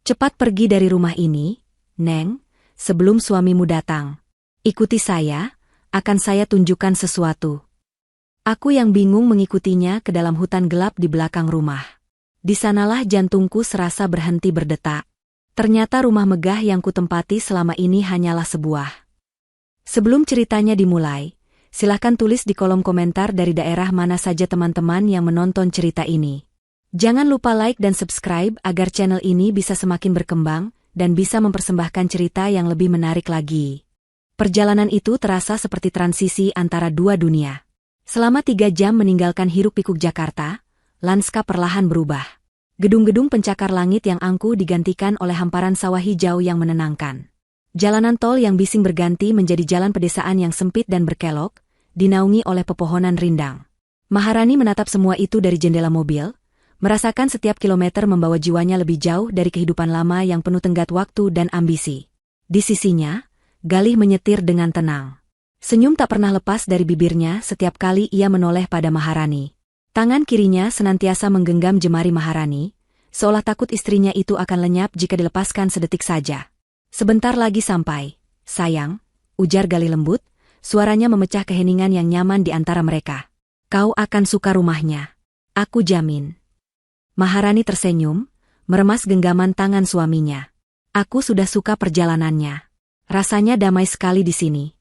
Cepat pergi dari rumah ini, Neng, sebelum suamimu datang. Ikuti saya, akan saya tunjukkan sesuatu. Aku yang bingung mengikutinya ke dalam hutan gelap di belakang rumah. Di sanalah jantungku serasa berhenti berdetak. Ternyata rumah megah yang kutempati selama ini hanyalah sebuah. Sebelum ceritanya dimulai, silahkan tulis di kolom komentar dari daerah mana saja teman-teman yang menonton cerita ini. Jangan lupa like dan subscribe agar channel ini bisa semakin berkembang dan bisa mempersembahkan cerita yang lebih menarik lagi. Perjalanan itu terasa seperti transisi antara dua dunia. Selama 3 jam meninggalkan hiruk-pikuk Jakarta, lanskap perlahan berubah. Gedung-gedung pencakar langit yang angkuh digantikan oleh hamparan sawah hijau yang menenangkan. Jalanan tol yang bising berganti menjadi jalan pedesaan yang sempit dan berkelok, dinaungi oleh pepohonan rindang. Maharani menatap semua itu dari jendela mobil, merasakan setiap kilometer membawa jiwanya lebih jauh dari kehidupan lama yang penuh tenggat waktu dan ambisi. Di sisinya, Galih menyetir dengan tenang. Senyum tak pernah lepas dari bibirnya setiap kali ia menoleh pada Maharani. Tangan kirinya senantiasa menggenggam jemari Maharani, seolah takut istrinya itu akan lenyap jika dilepaskan sedetik saja. Sebentar lagi sampai, sayang, ujar Galih lembut, suaranya memecah keheningan yang nyaman di antara mereka. Kau akan suka rumahnya. Aku jamin. Maharani tersenyum, meremas genggaman tangan suaminya. Aku sudah suka perjalanannya. Rasanya damai sekali di sini.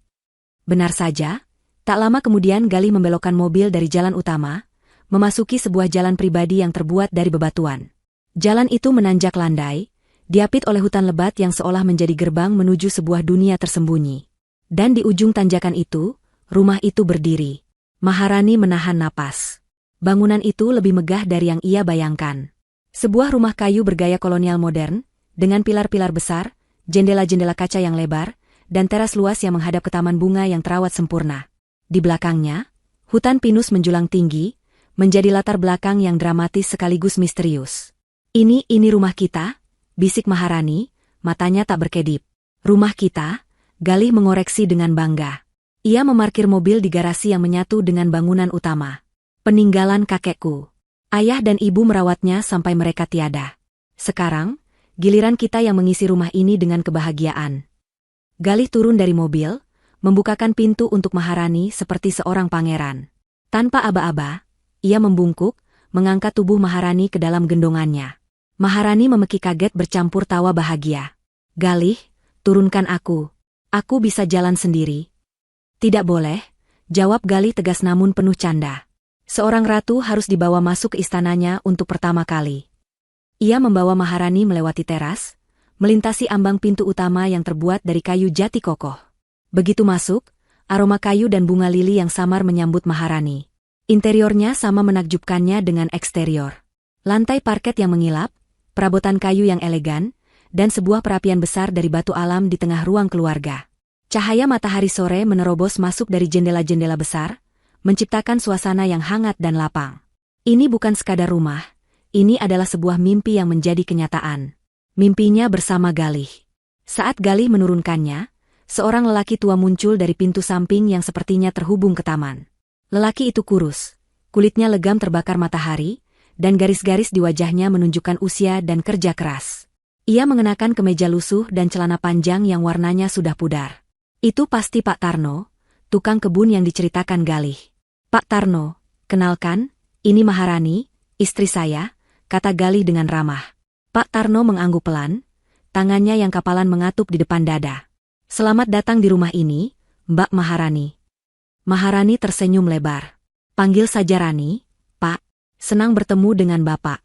Benar saja, tak lama kemudian Galih membelokkan mobil dari jalan utama, memasuki sebuah jalan pribadi yang terbuat dari bebatuan. Jalan itu menanjak landai, diapit oleh hutan lebat yang seolah menjadi gerbang menuju sebuah dunia tersembunyi. Dan di ujung tanjakan itu, rumah itu berdiri. Maharani menahan napas. Bangunan itu lebih megah dari yang ia bayangkan. Sebuah rumah kayu bergaya kolonial modern, dengan pilar-pilar besar, jendela-jendela kaca yang lebar, dan teras luas yang menghadap ke taman bunga yang terawat sempurna. Di belakangnya, hutan pinus menjulang tinggi, menjadi latar belakang yang dramatis sekaligus misterius. Ini rumah kita, bisik Maharani, matanya tak berkedip. Rumah kita, Galih mengoreksi dengan bangga. Ia memarkir mobil di garasi yang menyatu dengan bangunan utama. Peninggalan kakekku. Ayah dan ibu merawatnya sampai mereka tiada. Sekarang, giliran kita yang mengisi rumah ini dengan kebahagiaan. Galih turun dari mobil, membukakan pintu untuk Maharani seperti seorang pangeran. Tanpa aba-aba, ia membungkuk, mengangkat tubuh Maharani ke dalam gendongannya. Maharani memeki kaget bercampur tawa bahagia. Galih, turunkan aku. Aku bisa jalan sendiri. Tidak boleh, jawab Galih tegas namun penuh canda. Seorang ratu harus dibawa masuk ke istananya untuk pertama kali. Ia membawa Maharani melewati teras, melintasi ambang pintu utama yang terbuat dari kayu jati kokoh. Begitu masuk, aroma kayu dan bunga lili yang samar menyambut Maharani. Interiornya sama menakjubkannya dengan eksterior. Lantai parket yang mengilap, perabotan kayu yang elegan, dan sebuah perapian besar dari batu alam di tengah ruang keluarga. Cahaya matahari sore menerobos masuk dari jendela-jendela besar, menciptakan suasana yang hangat dan lapang. Ini bukan sekadar rumah, ini adalah sebuah mimpi yang menjadi kenyataan. Mimpinya bersama Galih. Saat Galih menurunkannya, seorang lelaki tua muncul dari pintu samping yang sepertinya terhubung ke taman. Lelaki itu kurus, kulitnya legam terbakar matahari, dan garis-garis di wajahnya menunjukkan usia dan kerja keras. Ia mengenakan kemeja lusuh dan celana panjang yang warnanya sudah pudar. Itu pasti Pak Tarno, tukang kebun yang diceritakan Galih. Pak Tarno, kenalkan, ini Maharani, istri saya, kata Galih dengan ramah. Pak Tarno mengangguk pelan, tangannya yang kapalan mengatup di depan dada. Selamat datang di rumah ini, Mbak Maharani. Maharani tersenyum lebar. Panggil saja Rani, Pak. Senang bertemu dengan Bapak.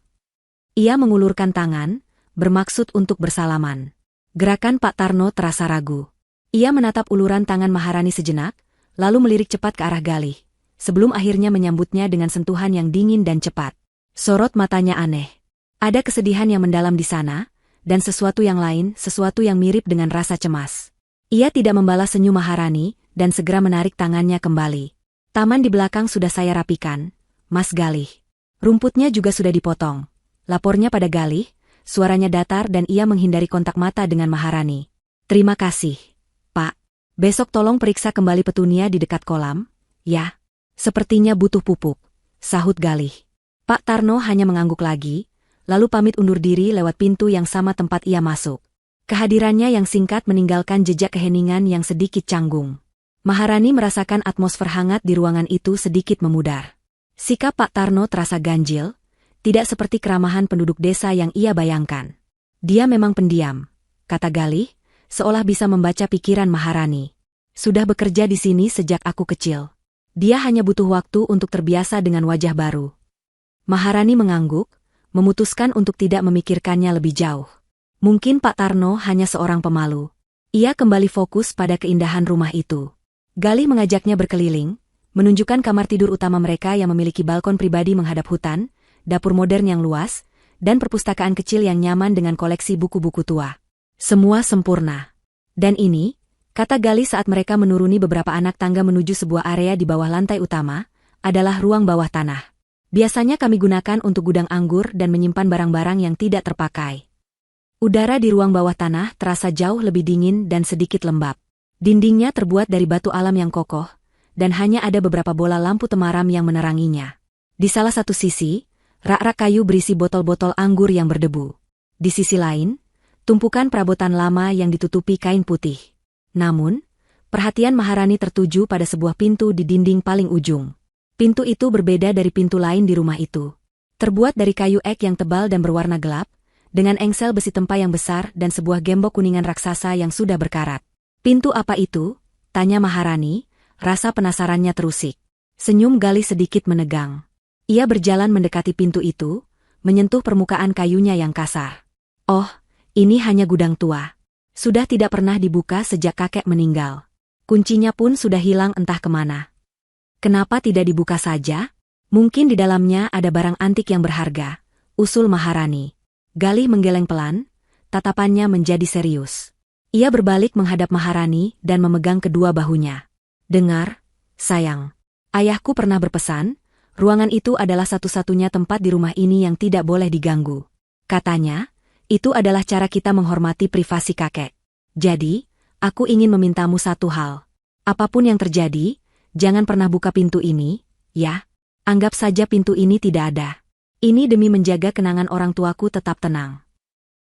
Ia mengulurkan tangan, bermaksud untuk bersalaman. Gerakan Pak Tarno terasa ragu. Ia menatap uluran tangan Maharani sejenak, lalu melirik cepat ke arah Galih, sebelum akhirnya menyambutnya dengan sentuhan yang dingin dan cepat. Sorot matanya aneh. Ada kesedihan yang mendalam di sana, dan sesuatu yang lain, sesuatu yang mirip dengan rasa cemas. Ia tidak membalas senyum Maharani, dan segera menarik tangannya kembali. Taman di belakang sudah saya rapikan, Mas Galih. Rumputnya juga sudah dipotong. Lapornya pada Galih, suaranya datar dan ia menghindari kontak mata dengan Maharani. Terima kasih, Pak. Besok tolong periksa kembali petunia di dekat kolam, ya. Sepertinya butuh pupuk, sahut Galih. Pak Tarno hanya mengangguk lagi, lalu pamit undur diri lewat pintu yang sama tempat ia masuk. Kehadirannya yang singkat meninggalkan jejak keheningan yang sedikit canggung. Maharani merasakan atmosfer hangat di ruangan itu sedikit memudar. Sikap Pak Tarno terasa ganjil, tidak seperti keramahan penduduk desa yang ia bayangkan. Dia memang pendiam, kata Galih, seolah bisa membaca pikiran Maharani. Sudah bekerja di sini sejak aku kecil. Dia hanya butuh waktu untuk terbiasa dengan wajah baru. Maharani mengangguk, memutuskan untuk tidak memikirkannya lebih jauh. Mungkin Pak Tarno hanya seorang pemalu. Ia kembali fokus pada keindahan rumah itu. Galih mengajaknya berkeliling, menunjukkan kamar tidur utama mereka yang memiliki balkon pribadi menghadap hutan, dapur modern yang luas, dan perpustakaan kecil yang nyaman dengan koleksi buku-buku tua. Semua sempurna. Dan ini, kata Galih saat mereka menuruni beberapa anak tangga menuju sebuah area di bawah lantai utama, adalah ruang bawah tanah. Biasanya kami gunakan untuk gudang anggur dan menyimpan barang-barang yang tidak terpakai. Udara di ruang bawah tanah terasa jauh lebih dingin dan sedikit lembab. Dindingnya terbuat dari batu alam yang kokoh, dan hanya ada beberapa bola lampu temaram yang meneranginya. Di salah satu sisi, rak-rak kayu berisi botol-botol anggur yang berdebu. Di sisi lain, tumpukan perabotan lama yang ditutupi kain putih. Namun, perhatian Maharani tertuju pada sebuah pintu di dinding paling ujung. Pintu itu berbeda dari pintu lain di rumah itu. Terbuat dari kayu ek yang tebal dan berwarna gelap, dengan engsel besi tempa yang besar dan sebuah gembok kuningan raksasa yang sudah berkarat. Pintu apa itu? Tanya Maharani, rasa penasarannya terusik. Senyum Galih sedikit menegang. Ia berjalan mendekati pintu itu, menyentuh permukaan kayunya yang kasar. Oh, ini hanya gudang tua. Sudah tidak pernah dibuka sejak kakek meninggal. Kuncinya pun sudah hilang entah kemana. Kenapa tidak dibuka saja? Mungkin di dalamnya ada barang antik yang berharga, usul Maharani. Galih menggeleng pelan, tatapannya menjadi serius. Ia berbalik menghadap Maharani dan memegang kedua bahunya. Dengar, sayang. Ayahku pernah berpesan, ruangan itu adalah satu-satunya tempat di rumah ini yang tidak boleh diganggu. Katanya, itu adalah cara kita menghormati privasi kakek. Jadi, aku ingin memintamu satu hal. Apapun yang terjadi, jangan pernah buka pintu ini, ya? Anggap saja pintu ini tidak ada. Ini demi menjaga kenangan orang tuaku tetap tenang.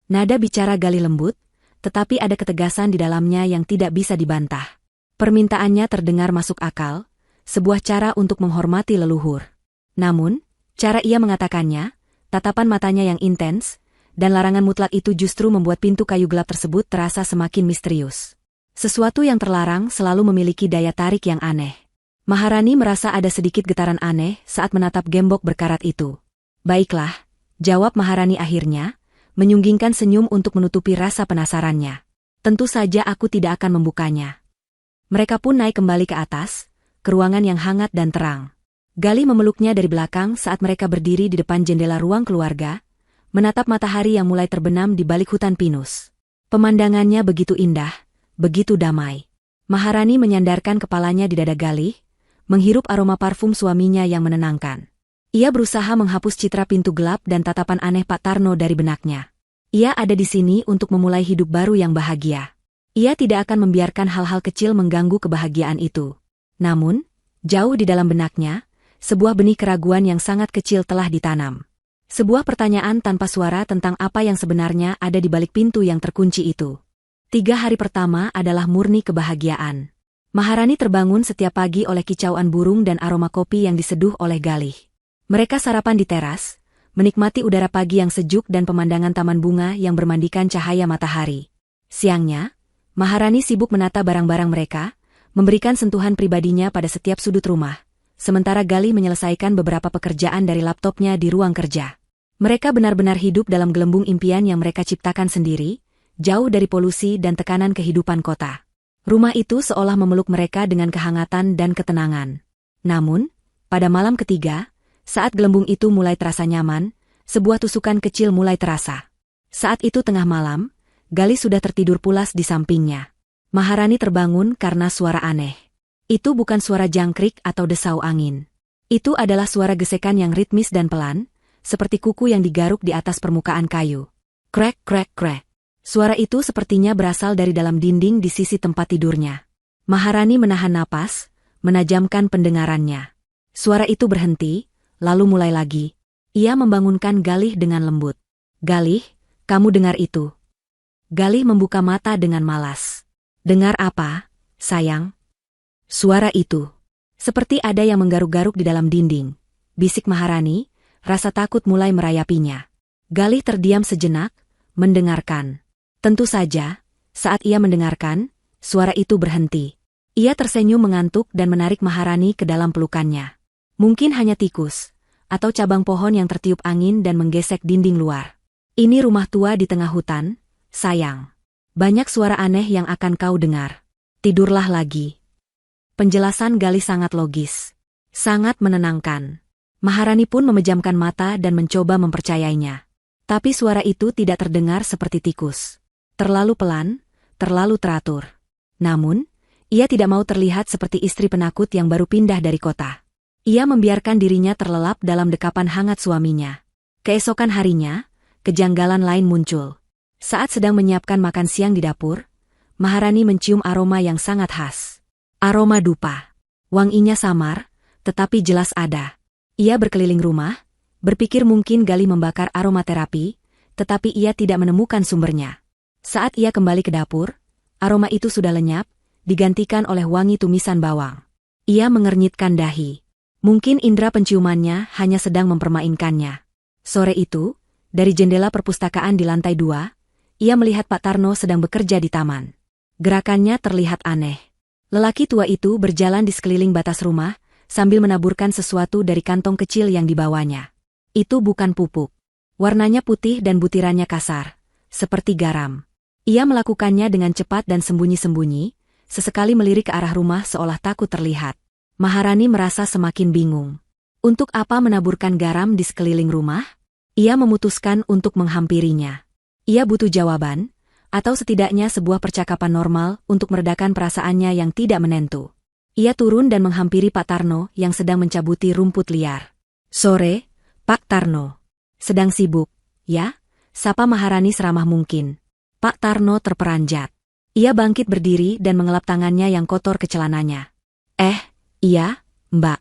Nada bicara Galih lembut, tetapi ada ketegasan di dalamnya yang tidak bisa dibantah. Permintaannya terdengar masuk akal, sebuah cara untuk menghormati leluhur. Namun, cara ia mengatakannya, tatapan matanya yang intens, dan larangan mutlak itu justru membuat pintu kayu gelap tersebut terasa semakin misterius. Sesuatu yang terlarang selalu memiliki daya tarik yang aneh. Maharani merasa ada sedikit getaran aneh saat menatap gembok berkarat itu. Baiklah, jawab Maharani akhirnya, menyunggingkan senyum untuk menutupi rasa penasarannya. Tentu saja aku tidak akan membukanya. Mereka pun naik kembali ke atas, ke ruangan yang hangat dan terang. Galih memeluknya dari belakang saat mereka berdiri di depan jendela ruang keluarga, menatap matahari yang mulai terbenam di balik hutan pinus. Pemandangannya begitu indah, begitu damai. Maharani menyandarkan kepalanya di dada Galih, menghirup aroma parfum suaminya yang menenangkan. Ia berusaha menghapus citra pintu gelap dan tatapan aneh Pak Tarno dari benaknya. Ia ada di sini untuk memulai hidup baru yang bahagia. Ia tidak akan membiarkan hal-hal kecil mengganggu kebahagiaan itu. Namun, jauh di dalam benaknya, sebuah benih keraguan yang sangat kecil telah ditanam. Sebuah pertanyaan tanpa suara tentang apa yang sebenarnya ada di balik pintu yang terkunci itu. 3 hari pertama adalah murni kebahagiaan. Maharani terbangun setiap pagi oleh kicauan burung dan aroma kopi yang diseduh oleh Galih. Mereka sarapan di teras, menikmati udara pagi yang sejuk dan pemandangan taman bunga yang bermandikan cahaya matahari. Siangnya, Maharani sibuk menata barang-barang mereka, memberikan sentuhan pribadinya pada setiap sudut rumah, sementara Galih menyelesaikan beberapa pekerjaan dari laptopnya di ruang kerja. Mereka benar-benar hidup dalam gelembung impian yang mereka ciptakan sendiri, jauh dari polusi dan tekanan kehidupan kota. Rumah itu seolah memeluk mereka dengan kehangatan dan ketenangan. Namun, pada malam ketiga, saat gelembung itu mulai terasa nyaman, sebuah tusukan kecil mulai terasa. Saat itu tengah malam, Galih sudah tertidur pulas di sampingnya. Maharani terbangun karena suara aneh. Itu bukan suara jangkrik atau desau angin. Itu adalah suara gesekan yang ritmis dan pelan, seperti kuku yang digaruk di atas permukaan kayu. Krek, krek, krek. Suara itu sepertinya berasal dari dalam dinding di sisi tempat tidurnya. Maharani menahan napas, menajamkan pendengarannya. Suara itu berhenti, lalu mulai lagi. Ia membangunkan Galih dengan lembut. Galih, kamu dengar itu? Galih membuka mata dengan malas. Dengar apa, sayang? Suara itu. Seperti ada yang menggaruk-garuk di dalam dinding. Bisik Maharani, rasa takut mulai merayapinya. Galih terdiam sejenak, mendengarkan. Tentu saja, saat ia mendengarkan, suara itu berhenti. Ia tersenyum mengantuk dan menarik Maharani ke dalam pelukannya. Mungkin hanya tikus, atau cabang pohon yang tertiup angin dan menggesek dinding luar. Ini rumah tua di tengah hutan, sayang. Banyak suara aneh yang akan kau dengar. Tidurlah lagi. Penjelasan Galih sangat logis. Sangat menenangkan. Maharani pun memejamkan mata dan mencoba mempercayainya. Tapi suara itu tidak terdengar seperti tikus. Terlalu pelan, terlalu teratur. Namun, ia tidak mau terlihat seperti istri penakut yang baru pindah dari kota. Ia membiarkan dirinya terlelap dalam dekapan hangat suaminya. Keesokan harinya, kejanggalan lain muncul. Saat sedang menyiapkan makan siang di dapur, Maharani mencium aroma yang sangat khas. Aroma dupa. Wanginya samar, tetapi jelas ada. Ia berkeliling rumah, berpikir mungkin Galih membakar aromaterapi, tetapi ia tidak menemukan sumbernya. Saat ia kembali ke dapur, aroma itu sudah lenyap, digantikan oleh wangi tumisan bawang. Ia mengernyitkan dahi. Mungkin indera penciumannya hanya sedang mempermainkannya. Sore itu, dari jendela perpustakaan di lantai 2, ia melihat Pak Tarno sedang bekerja di taman. Gerakannya terlihat aneh. Lelaki tua itu berjalan di sekeliling batas rumah, sambil menaburkan sesuatu dari kantong kecil yang dibawanya. Itu bukan pupuk. Warnanya putih dan butirannya kasar, seperti garam. Ia melakukannya dengan cepat dan sembunyi-sembunyi, sesekali melirik ke arah rumah seolah takut terlihat. Maharani merasa semakin bingung. Untuk apa menaburkan garam di sekeliling rumah? Ia memutuskan untuk menghampirinya. Ia butuh jawaban, atau setidaknya sebuah percakapan normal untuk meredakan perasaannya yang tidak menentu. Ia turun dan menghampiri Pak Tarno yang sedang mencabuti rumput liar. Sore, Pak Tarno. Sedang sibuk, ya? Sapa Maharani seramah mungkin. Pak Tarno terperanjat. Ia bangkit berdiri dan mengelap tangannya yang kotor ke celananya. Iya, Mbak.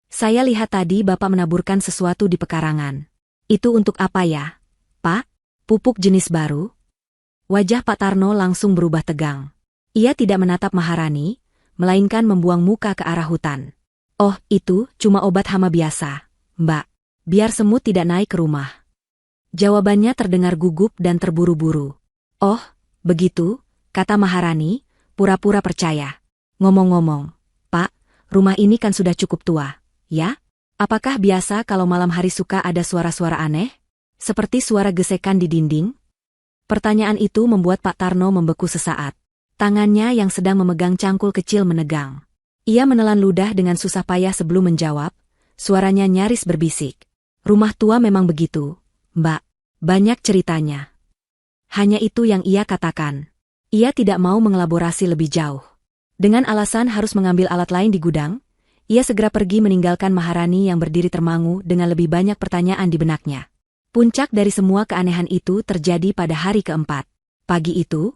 Saya lihat tadi Bapak menaburkan sesuatu di pekarangan. Itu untuk apa ya, Pak? Pupuk jenis baru? Wajah Pak Tarno langsung berubah tegang. Ia tidak menatap Maharani, melainkan membuang muka ke arah hutan. Oh, itu cuma obat hama biasa, Mbak. Biar semut tidak naik ke rumah. Jawabannya terdengar gugup dan terburu-buru. Oh, begitu, kata Maharani, pura-pura percaya. Ngomong-ngomong, Pak, rumah ini kan sudah cukup tua, ya? Apakah biasa kalau malam hari suka ada suara-suara aneh? Seperti suara gesekan di dinding? Pertanyaan itu membuat Pak Tarno membeku sesaat. Tangannya yang sedang memegang cangkul kecil menegang. Ia menelan ludah dengan susah payah sebelum menjawab, suaranya nyaris berbisik. Rumah tua memang begitu, Mbak. Banyak ceritanya. Hanya itu yang ia katakan. Ia tidak mau mengelaborasi lebih jauh. Dengan alasan harus mengambil alat lain di gudang, ia segera pergi meninggalkan Maharani yang berdiri termangu dengan lebih banyak pertanyaan di benaknya. Puncak dari semua keanehan itu terjadi pada hari keempat. Pagi itu,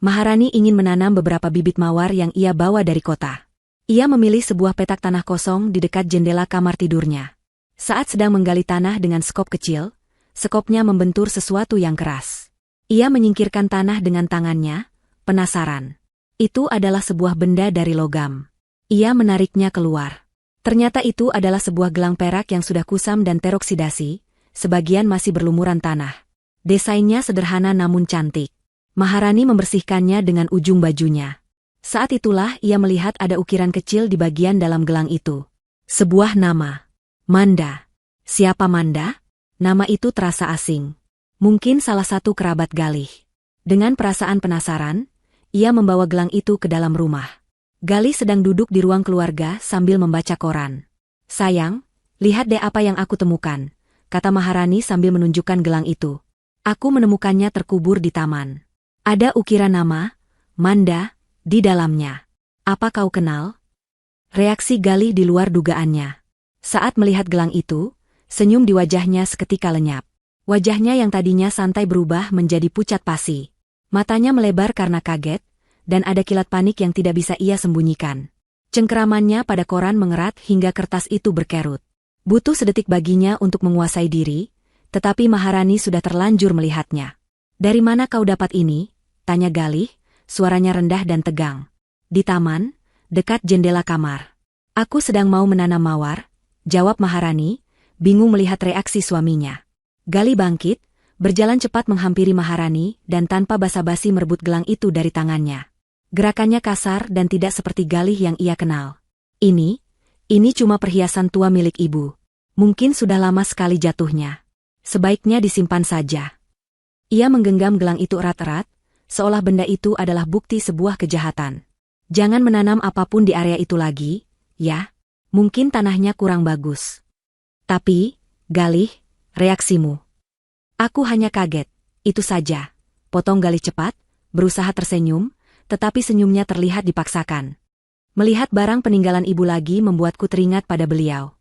Maharani ingin menanam beberapa bibit mawar yang ia bawa dari kota. Ia memilih sebuah petak tanah kosong di dekat jendela kamar tidurnya. Saat sedang menggali tanah dengan skop kecil, skopnya membentur sesuatu yang keras. Ia menyingkirkan tanah dengan tangannya, penasaran. Itu adalah sebuah benda dari logam. Ia menariknya keluar. Ternyata itu adalah sebuah gelang perak yang sudah kusam dan teroksidasi, sebagian masih berlumuran tanah. Desainnya sederhana namun cantik. Maharani membersihkannya dengan ujung bajunya. Saat itulah ia melihat ada ukiran kecil di bagian dalam gelang itu. Sebuah nama. Manda. Siapa Manda? Nama itu terasa asing. Mungkin salah satu kerabat Galih. Dengan perasaan penasaran, ia membawa gelang itu ke dalam rumah. Galih sedang duduk di ruang keluarga sambil membaca koran. Sayang, lihat deh apa yang aku temukan, kata Maharani sambil menunjukkan gelang itu. Aku menemukannya terkubur di taman. Ada ukiran nama, Manda, di dalamnya. Apa kau kenal? Reaksi Galih di luar dugaannya. Saat melihat gelang itu, senyum di wajahnya seketika lenyap. Wajahnya yang tadinya santai berubah menjadi pucat pasi. Matanya melebar karena kaget, dan ada kilat panik yang tidak bisa ia sembunyikan. Cengkeramannya pada koran mengerat hingga kertas itu berkerut. Butuh sedetik baginya untuk menguasai diri, Tetapi Maharani sudah terlanjur melihatnya. "Dari mana kau dapat ini?" tanya Galih, suaranya rendah dan tegang. "Di taman, dekat jendela kamar." "Aku sedang mau menanam mawar," jawab Maharani, bingung melihat reaksi suaminya. Galih bangkit, berjalan cepat menghampiri Maharani dan tanpa basa-basi merebut gelang itu dari tangannya. Gerakannya kasar dan tidak seperti Galih yang ia kenal. Ini cuma perhiasan tua milik ibu. Mungkin sudah lama sekali jatuhnya. Sebaiknya disimpan saja." Ia menggenggam gelang itu erat-erat, seolah benda itu adalah bukti sebuah kejahatan. "Jangan menanam apapun di area itu lagi, ya. Mungkin tanahnya kurang bagus." "Tapi, Galih, reaksimu." "Aku hanya kaget, itu saja," potong Galih cepat, berusaha tersenyum, tetapi senyumnya terlihat dipaksakan. "Melihat barang peninggalan ibu lagi membuatku teringat pada beliau."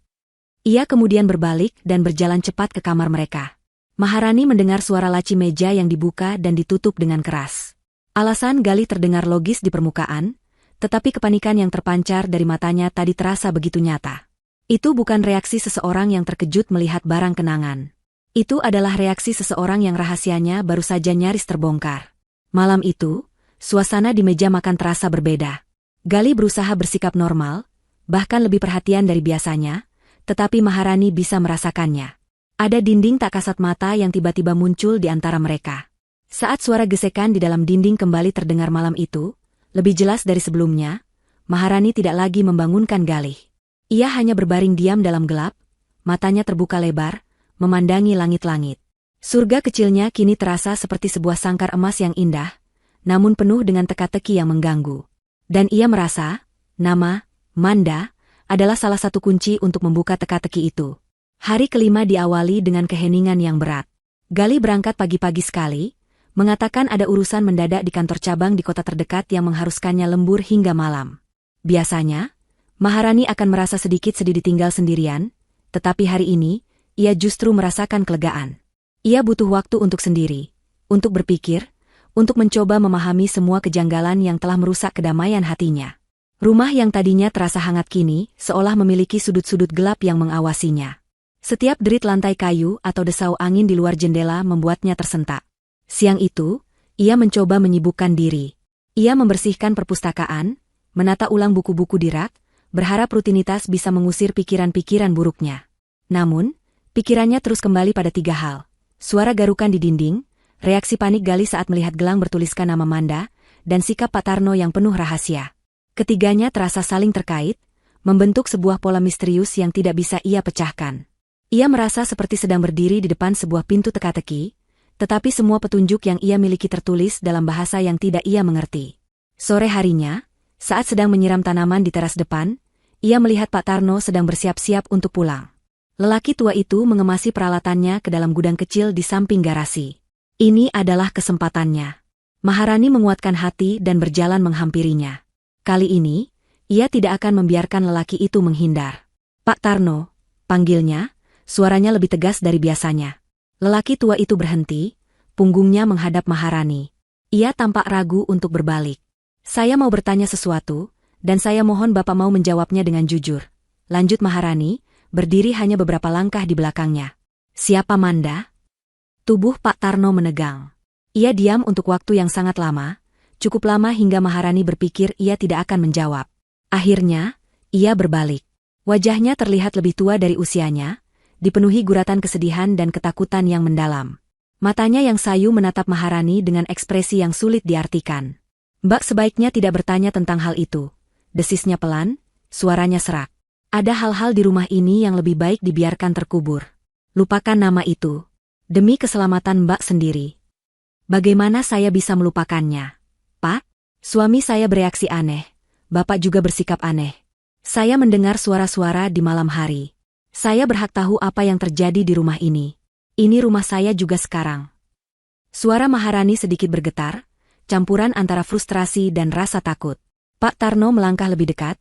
Ia kemudian berbalik dan berjalan cepat ke kamar mereka. Maharani mendengar suara laci meja yang dibuka dan ditutup dengan keras. Alasan Galih terdengar logis di permukaan, tetapi kepanikan yang terpancar dari matanya tadi terasa begitu nyata. Itu bukan reaksi seseorang yang terkejut melihat barang kenangan. Itu adalah reaksi seseorang yang rahasianya baru saja nyaris terbongkar. Malam itu, suasana di meja makan terasa berbeda. Galih berusaha bersikap normal, bahkan lebih perhatian dari biasanya, tetapi Maharani bisa merasakannya. Ada dinding tak kasat mata yang tiba-tiba muncul di antara mereka. Saat suara gesekan di dalam dinding kembali terdengar malam itu, lebih jelas dari sebelumnya, Maharani tidak lagi membangunkan Galih. Ia hanya berbaring diam dalam gelap, matanya terbuka lebar, memandangi langit-langit. Surga kecilnya kini terasa seperti sebuah sangkar emas yang indah, namun penuh dengan teka-teki yang mengganggu. Dan ia merasa, nama, Manda, adalah salah satu kunci untuk membuka teka-teki itu. Hari kelima diawali dengan keheningan yang berat. Galih berangkat pagi-pagi sekali, mengatakan ada urusan mendadak di kantor cabang di kota terdekat yang mengharuskannya lembur hingga malam. Biasanya, Maharani akan merasa sedikit sedih ditinggal sendirian, tetapi hari ini, ia justru merasakan kelegaan. Ia butuh waktu untuk sendiri, untuk berpikir, untuk mencoba memahami semua kejanggalan yang telah merusak kedamaian hatinya. Rumah yang tadinya terasa hangat kini, seolah memiliki sudut-sudut gelap yang mengawasinya. Setiap derit lantai kayu atau desau angin di luar jendela membuatnya tersentak. Siang itu, ia mencoba menyibukkan diri. Ia membersihkan perpustakaan, menata ulang buku-buku di rak, berharap rutinitas bisa mengusir pikiran-pikiran buruknya. Namun, pikirannya terus kembali pada 3 hal. Suara garukan di dinding, reaksi panik Galih saat melihat gelang bertuliskan nama Manda, dan sikap Pak Tarno yang penuh rahasia. Ketiganya terasa saling terkait, membentuk sebuah pola misterius yang tidak bisa ia pecahkan. Ia merasa seperti sedang berdiri di depan sebuah pintu teka-teki, tetapi semua petunjuk yang ia miliki tertulis dalam bahasa yang tidak ia mengerti. Sore harinya, saat sedang menyiram tanaman di teras depan, ia melihat Pak Tarno sedang bersiap-siap untuk pulang. Lelaki tua itu mengemasi peralatannya ke dalam gudang kecil di samping garasi. Ini adalah kesempatannya. Maharani menguatkan hati dan berjalan menghampirinya. Kali ini, ia tidak akan membiarkan lelaki itu menghindar. "Pak Tarno," panggilnya, suaranya lebih tegas dari biasanya. Lelaki tua itu berhenti, punggungnya menghadap Maharani. Ia tampak ragu untuk berbalik. "Saya mau bertanya sesuatu, dan saya mohon Bapak mau menjawabnya dengan jujur," lanjut Maharani, berdiri hanya beberapa langkah di belakangnya. "Siapa Manda?" Tubuh Pak Tarno menegang. Ia diam untuk waktu yang sangat lama, cukup lama hingga Maharani berpikir ia tidak akan menjawab. Akhirnya, ia berbalik. Wajahnya terlihat lebih tua dari usianya, dipenuhi guratan kesedihan dan ketakutan yang mendalam. Matanya yang sayu menatap Maharani dengan ekspresi yang sulit diartikan. "Mbak sebaiknya tidak bertanya tentang hal itu," desisnya pelan, suaranya serak. "Ada hal-hal di rumah ini yang lebih baik dibiarkan terkubur. Lupakan nama itu. Demi keselamatan Mbak sendiri." "Bagaimana saya bisa melupakannya, Pak?" Suami saya bereaksi aneh. Bapak juga bersikap aneh. "Saya mendengar suara-suara di malam hari. Saya berhak tahu apa yang terjadi di rumah ini. Ini rumah saya juga sekarang." Suara Maharani sedikit bergetar, campuran antara frustrasi dan rasa takut. Pak Tarno melangkah lebih dekat,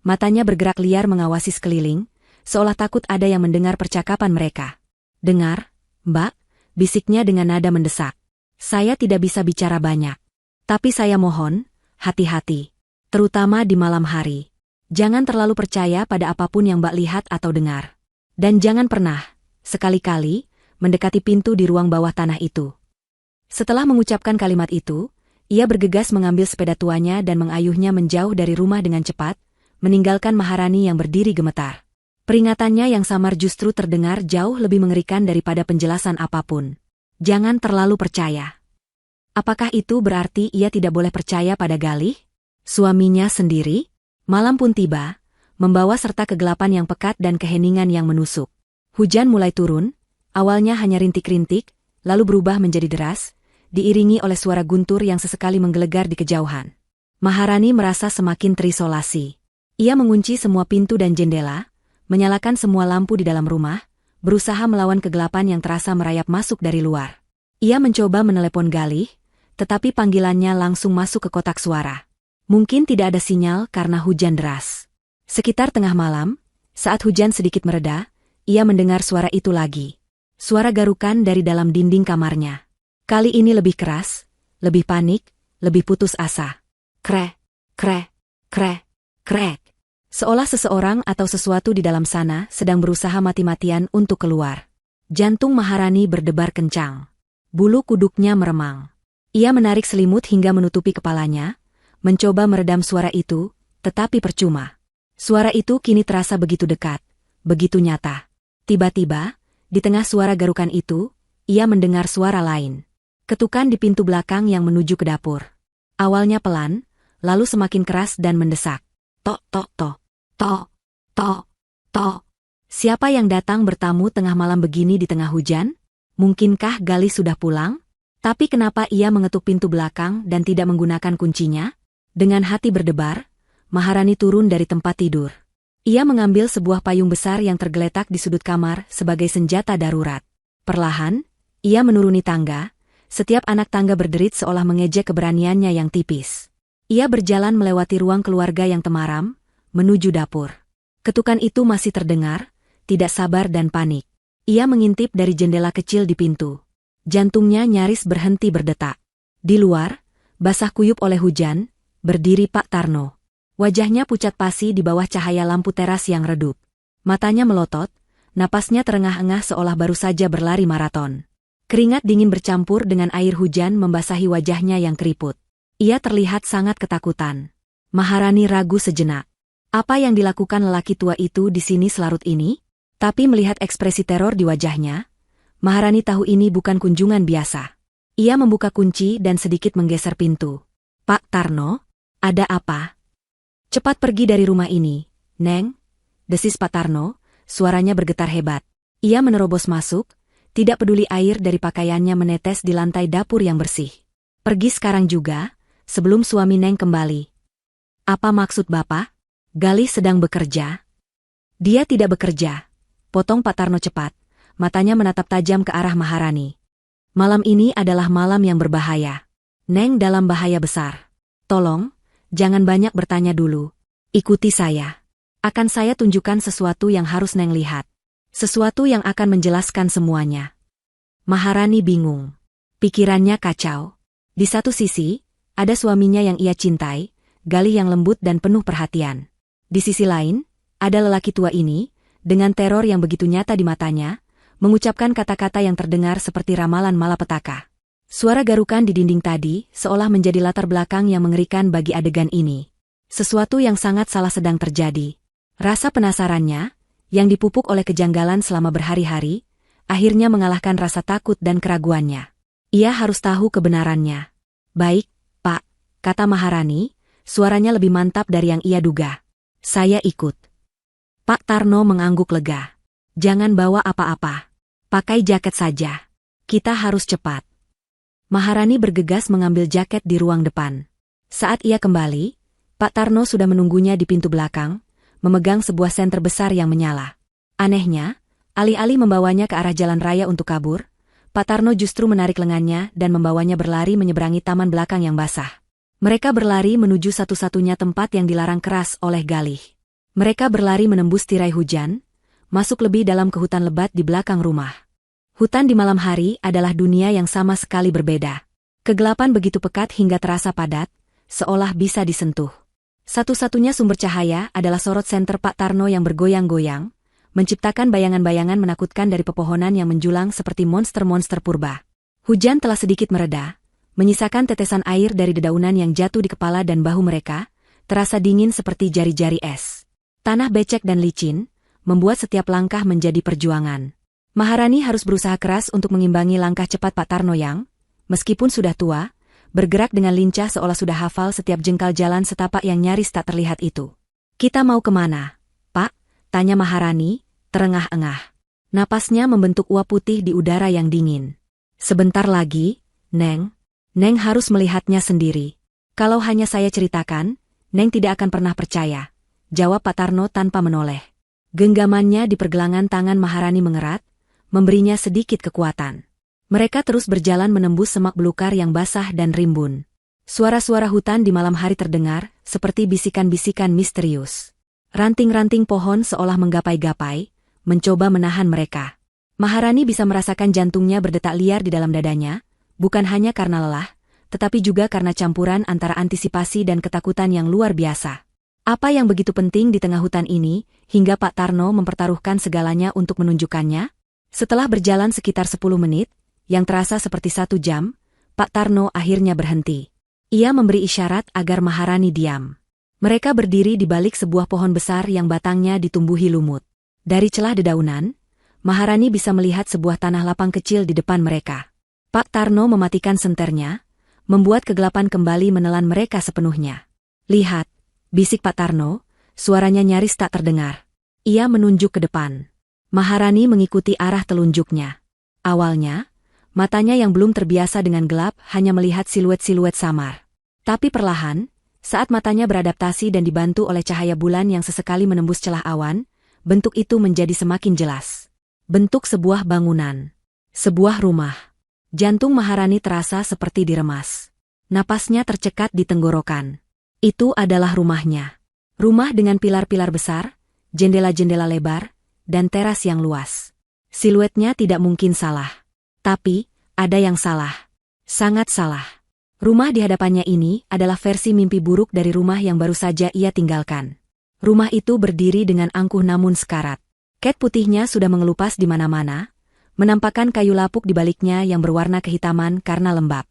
matanya bergerak liar mengawasi sekeliling, seolah takut ada yang mendengar percakapan mereka. "Dengar, Mbak," bisiknya dengan nada mendesak. "Saya tidak bisa bicara banyak. Tapi saya mohon, hati-hati. Terutama di malam hari. Jangan terlalu percaya pada apapun yang Mbak lihat atau dengar. Dan jangan pernah, sekali-kali, mendekati pintu di ruang bawah tanah itu. Setelah mengucapkan kalimat itu, ia bergegas mengambil sepeda tuanya dan mengayuhnya menjauh dari rumah dengan cepat, meninggalkan Maharani yang berdiri gemetar. Peringatannya yang samar justru terdengar jauh lebih mengerikan daripada penjelasan apapun. Jangan terlalu percaya. Apakah itu berarti ia tidak boleh percaya pada Galih? Suaminya sendiri? Malam pun tiba, membawa serta kegelapan yang pekat dan keheningan yang menusuk. Hujan mulai turun, awalnya hanya rintik-rintik, lalu berubah menjadi deras, diiringi oleh suara guntur yang sesekali menggelegar di kejauhan. Maharani merasa semakin terisolasi. Ia mengunci semua pintu dan jendela, menyalakan semua lampu di dalam rumah, berusaha melawan kegelapan yang terasa merayap masuk dari luar. Ia mencoba menelepon Galih, tetapi panggilannya langsung masuk ke kotak suara. Mungkin tidak ada sinyal karena hujan deras. Sekitar tengah malam, saat hujan sedikit mereda, ia mendengar suara itu lagi. Suara garukan dari dalam dinding kamarnya. Kali ini lebih keras, lebih panik, lebih putus asa. Krek, krek, krek, krek. Seolah seseorang atau sesuatu di dalam sana sedang berusaha mati-matian untuk keluar. Jantung Maharani berdebar kencang. Bulu kuduknya meremang. Ia menarik selimut hingga menutupi kepalanya, mencoba meredam suara itu, tetapi percuma. Suara itu kini terasa begitu dekat, begitu nyata. Tiba-tiba, di tengah suara garukan itu, ia mendengar suara lain. Ketukan di pintu belakang yang menuju ke dapur. Awalnya pelan, lalu semakin keras dan mendesak. Tok, tok, tok, tok, tok, tok. Siapa yang datang bertamu tengah malam begini di tengah hujan? Mungkinkah Galih sudah pulang? Tapi kenapa ia mengetuk pintu belakang dan tidak menggunakan kuncinya? Dengan hati berdebar, Maharani turun dari tempat tidur. Ia mengambil sebuah payung besar yang tergeletak di sudut kamar sebagai senjata darurat. Perlahan, ia menuruni tangga. Setiap anak tangga berderit seolah mengejek keberaniannya yang tipis. Ia berjalan melewati ruang keluarga yang temaram, menuju dapur. Ketukan itu masih terdengar, tidak sabar dan panik. Ia mengintip dari jendela kecil di pintu. Jantungnya nyaris berhenti berdetak. Di luar, basah kuyup oleh hujan, berdiri Pak Tarno. Wajahnya pucat pasi di bawah cahaya lampu teras yang redup. Matanya melotot, napasnya terengah-engah seolah baru saja berlari maraton. Keringat dingin bercampur dengan air hujan membasahi wajahnya yang keriput. Ia terlihat sangat ketakutan. Maharani ragu sejenak. Apa yang dilakukan lelaki tua itu di sini selarut ini? Tapi melihat ekspresi teror di wajahnya, Maharani tahu ini bukan kunjungan biasa. Ia membuka kunci dan sedikit menggeser pintu. Pak Tarno, ada apa? Cepat pergi dari rumah ini, Neng. Desis Pak Tarno, suaranya bergetar hebat. Ia menerobos masuk, tidak peduli air dari pakaiannya menetes di lantai dapur yang bersih. Pergi sekarang juga, sebelum suami Neng kembali. Apa maksud Bapak? Galih sedang bekerja. Dia tidak bekerja. Potong Pak Tarno cepat, matanya menatap tajam ke arah Maharani. Malam ini adalah malam yang berbahaya. Neng dalam bahaya besar. Tolong, jangan banyak bertanya dulu. Ikuti saya. Akan saya tunjukkan sesuatu yang harus Neng lihat. Sesuatu yang akan menjelaskan semuanya. Maharani bingung. Pikirannya kacau. Di satu sisi, ada suaminya yang ia cintai, Galih yang lembut dan penuh perhatian. Di sisi lain, ada lelaki tua ini, dengan teror yang begitu nyata di matanya, mengucapkan kata-kata yang terdengar seperti ramalan malapetaka. Suara garukan di dinding tadi seolah menjadi latar belakang yang mengerikan bagi adegan ini. Sesuatu yang sangat salah sedang terjadi. Rasa penasarannya, yang dipupuk oleh kejanggalan selama berhari-hari, akhirnya mengalahkan rasa takut dan keraguannya. Ia harus tahu kebenarannya. Baik, Pak, kata Maharani, suaranya lebih mantap dari yang ia duga. Saya ikut. Pak Tarno mengangguk lega. Jangan bawa apa-apa. Pakai jaket saja. Kita harus cepat. Maharani bergegas mengambil jaket di ruang depan. Saat ia kembali, Pak Tarno sudah menunggunya di pintu belakang, memegang sebuah senter besar yang menyala. Anehnya, alih-alih membawanya ke arah jalan raya untuk kabur, Pak Tarno justru menarik lengannya dan membawanya berlari menyeberangi taman belakang yang basah. Mereka berlari menuju satu-satunya tempat yang dilarang keras oleh Galih. Mereka berlari menembus tirai hujan, masuk lebih dalam ke hutan lebat di belakang rumah. Hutan di malam hari adalah dunia yang sama sekali berbeda. Kegelapan begitu pekat hingga terasa padat, seolah bisa disentuh. Satu-satunya sumber cahaya adalah sorot senter Pak Tarno yang bergoyang-goyang, menciptakan bayangan-bayangan menakutkan dari pepohonan yang menjulang seperti monster-monster purba. Hujan telah sedikit mereda, menyisakan tetesan air dari dedaunan yang jatuh di kepala dan bahu mereka, terasa dingin seperti jari-jari es. Tanah becek dan licin, membuat setiap langkah menjadi perjuangan. Maharani harus berusaha keras untuk mengimbangi langkah cepat Pak Tarno yang, meskipun sudah tua, bergerak dengan lincah seolah sudah hafal setiap jengkal jalan setapak yang nyaris tak terlihat itu. "Kita mau kemana, Pak?" tanya Maharani, terengah-engah. Napasnya membentuk uap putih di udara yang dingin. "Sebentar lagi, Neng. Neng harus melihatnya sendiri. Kalau hanya saya ceritakan, Neng tidak akan pernah percaya," jawab Pak Tarno tanpa menoleh. Genggamannya di pergelangan tangan Maharani mengerat, memberinya sedikit kekuatan. Mereka terus berjalan menembus semak belukar yang basah dan rimbun. Suara-suara hutan di malam hari terdengar, seperti bisikan-bisikan misterius. Ranting-ranting pohon seolah menggapai-gapai, mencoba menahan mereka. Maharani bisa merasakan jantungnya berdetak liar di dalam dadanya, bukan hanya karena lelah, tetapi juga karena campuran antara antisipasi dan ketakutan yang luar biasa. Apa yang begitu penting di tengah hutan ini, hingga Pak Tarno mempertaruhkan segalanya untuk menunjukkannya? Setelah berjalan sekitar 10 menit, yang terasa seperti 1 jam, Pak Tarno akhirnya berhenti. Ia memberi isyarat agar Maharani diam. Mereka berdiri di balik sebuah pohon besar yang batangnya ditumbuhi lumut. Dari celah dedaunan, Maharani bisa melihat sebuah tanah lapang kecil di depan mereka. Pak Tarno mematikan senternya, membuat kegelapan kembali menelan mereka sepenuhnya. "Lihat," bisik Pak Tarno, suaranya nyaris tak terdengar. Ia menunjuk ke depan. Maharani mengikuti arah telunjuknya. Awalnya, matanya yang belum terbiasa dengan gelap hanya melihat siluet-siluet samar. Tapi perlahan, saat matanya beradaptasi dan dibantu oleh cahaya bulan yang sesekali menembus celah awan, bentuk itu menjadi semakin jelas. Bentuk sebuah bangunan. Sebuah rumah. Jantung Maharani terasa seperti diremas. Napasnya tercekat di tenggorokan. Itu adalah rumahnya. Rumah dengan pilar-pilar besar, jendela-jendela lebar, dan teras yang luas. Siluetnya tidak mungkin salah. Tapi, ada yang salah. Sangat salah. Rumah di hadapannya ini adalah versi mimpi buruk dari rumah yang baru saja ia tinggalkan. Rumah itu berdiri dengan angkuh namun sekarat. Cat putihnya sudah mengelupas di mana-mana, menampakkan kayu lapuk di baliknya yang berwarna kehitaman karena lembab.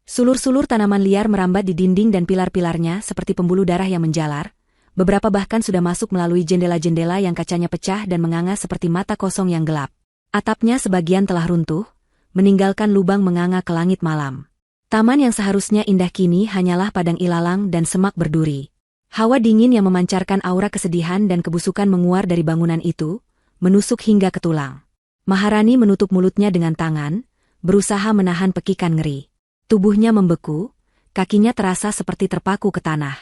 Sulur-sulur tanaman liar merambat di dinding dan pilar-pilarnya seperti pembuluh darah yang menjalar, beberapa bahkan sudah masuk melalui jendela-jendela yang kacanya pecah dan menganga seperti mata kosong yang gelap. Atapnya sebagian telah runtuh, meninggalkan lubang menganga ke langit malam. Taman yang seharusnya indah kini hanyalah padang ilalang dan semak berduri. Hawa dingin yang memancarkan aura kesedihan dan kebusukan menguar dari bangunan itu, menusuk hingga ke tulang. Maharani menutup mulutnya dengan tangan, berusaha menahan pekikan ngeri. Tubuhnya membeku, kakinya terasa seperti terpaku ke tanah.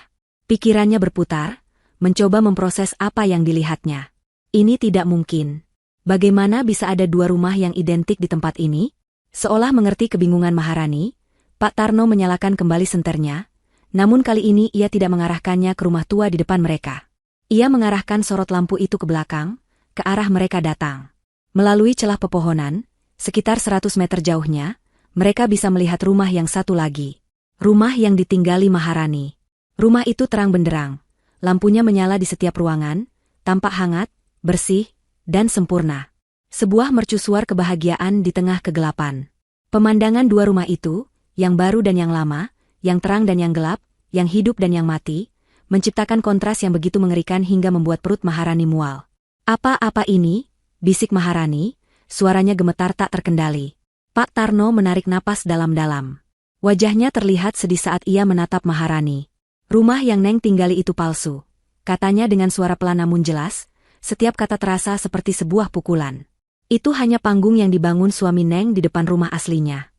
Pikirannya berputar, mencoba memproses apa yang dilihatnya. Ini tidak mungkin. Bagaimana bisa ada 2 rumah yang identik di tempat ini? Seolah mengerti kebingungan Maharani, Pak Tarno menyalakan kembali senternya, namun kali ini ia tidak mengarahkannya ke rumah tua di depan mereka. Ia mengarahkan sorot lampu itu ke belakang, ke arah mereka datang. Melalui celah pepohonan, sekitar 100 meter jauhnya, mereka bisa melihat rumah yang satu lagi. Rumah yang ditinggali Maharani. Rumah itu terang benderang, lampunya menyala di setiap ruangan, tampak hangat, bersih, dan sempurna. Sebuah mercusuar kebahagiaan di tengah kegelapan. Pemandangan 2 rumah itu, yang baru dan yang lama, yang terang dan yang gelap, yang hidup dan yang mati, menciptakan kontras yang begitu mengerikan hingga membuat perut Maharani mual. "Apa-apa ini?" bisik Maharani, suaranya gemetar tak terkendali. Pak Tarno menarik napas dalam-dalam. Wajahnya terlihat sedih saat ia menatap Maharani. "Rumah yang Neng tinggali itu palsu," katanya dengan suara pelan namun jelas, setiap kata terasa seperti sebuah pukulan. "Itu hanya panggung yang dibangun suami Neng di depan rumah aslinya."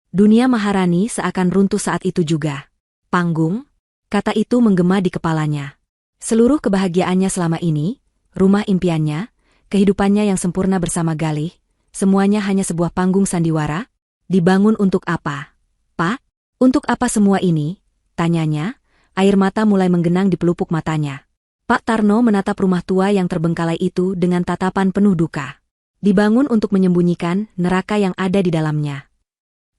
Dunia Maharani seakan runtuh saat itu juga. "Panggung?" Kata itu menggema di kepalanya. Seluruh kebahagiaannya selama ini, rumah impiannya, kehidupannya yang sempurna bersama Galih, semuanya hanya sebuah panggung sandiwara? Dibangun untuk apa? "Pak, untuk apa semua ini?" tanyanya, air mata mulai menggenang di pelupuk matanya. Pak Tarno menatap rumah tua yang terbengkalai itu dengan tatapan penuh duka. Dibangun untuk menyembunyikan neraka yang ada di dalamnya.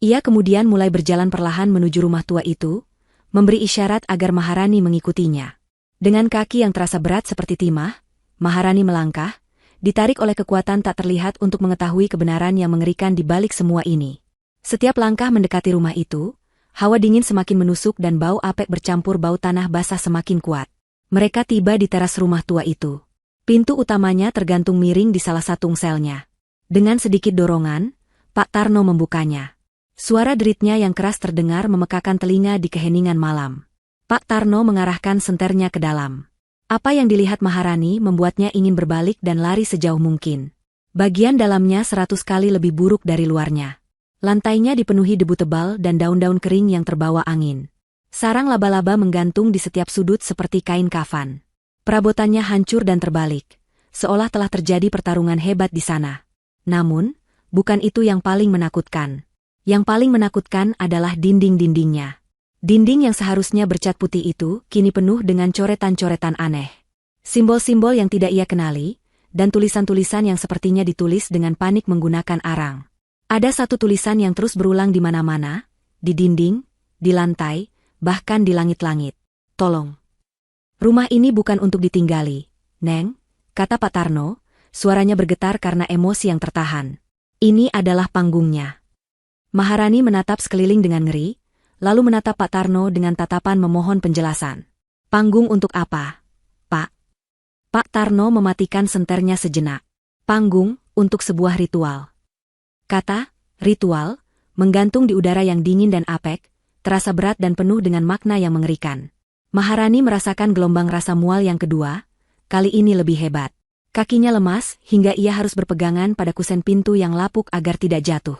Ia kemudian mulai berjalan perlahan menuju rumah tua itu, memberi isyarat agar Maharani mengikutinya. Dengan kaki yang terasa berat seperti timah, Maharani melangkah, ditarik oleh kekuatan tak terlihat untuk mengetahui kebenaran yang mengerikan di balik semua ini. Setiap langkah mendekati rumah itu, hawa dingin semakin menusuk dan bau apek bercampur bau tanah basah semakin kuat. Mereka tiba di teras rumah tua itu. Pintu utamanya tergantung miring di salah satu selnya. Dengan sedikit dorongan, Pak Tarno membukanya. Suara deritnya yang keras terdengar memekakan telinga di keheningan malam. Pak Tarno mengarahkan senternya ke dalam. Apa yang dilihat Maharani membuatnya ingin berbalik dan lari sejauh mungkin. Bagian dalamnya 100 kali lebih buruk dari luarnya. Lantainya dipenuhi debu tebal dan daun-daun kering yang terbawa angin. Sarang laba-laba menggantung di setiap sudut seperti kain kafan. Perabotannya hancur dan terbalik, seolah telah terjadi pertarungan hebat di sana. Namun, bukan itu yang paling menakutkan. Yang paling menakutkan adalah dinding-dindingnya. Dinding yang seharusnya bercat putih itu kini penuh dengan coretan-coretan aneh. Simbol-simbol yang tidak ia kenali, dan tulisan-tulisan yang sepertinya ditulis dengan panik menggunakan arang. Ada satu tulisan yang terus berulang di mana-mana, di dinding, di lantai, bahkan di langit-langit. Tolong. Rumah ini bukan untuk ditinggali, Neng, kata Pak Tarno, suaranya bergetar karena emosi yang tertahan. Ini adalah panggungnya. Maharani menatap sekeliling dengan ngeri, lalu menatap Pak Tarno dengan tatapan memohon penjelasan. Panggung untuk apa, Pak? Pak Tarno mematikan senternya sejenak. Panggung untuk sebuah ritual. Kata, ritual, menggantung di udara yang dingin dan apek, terasa berat dan penuh dengan makna yang mengerikan. Maharani merasakan gelombang rasa mual yang kedua, kali ini lebih hebat. Kakinya lemas hingga ia harus berpegangan pada kusen pintu yang lapuk agar tidak jatuh.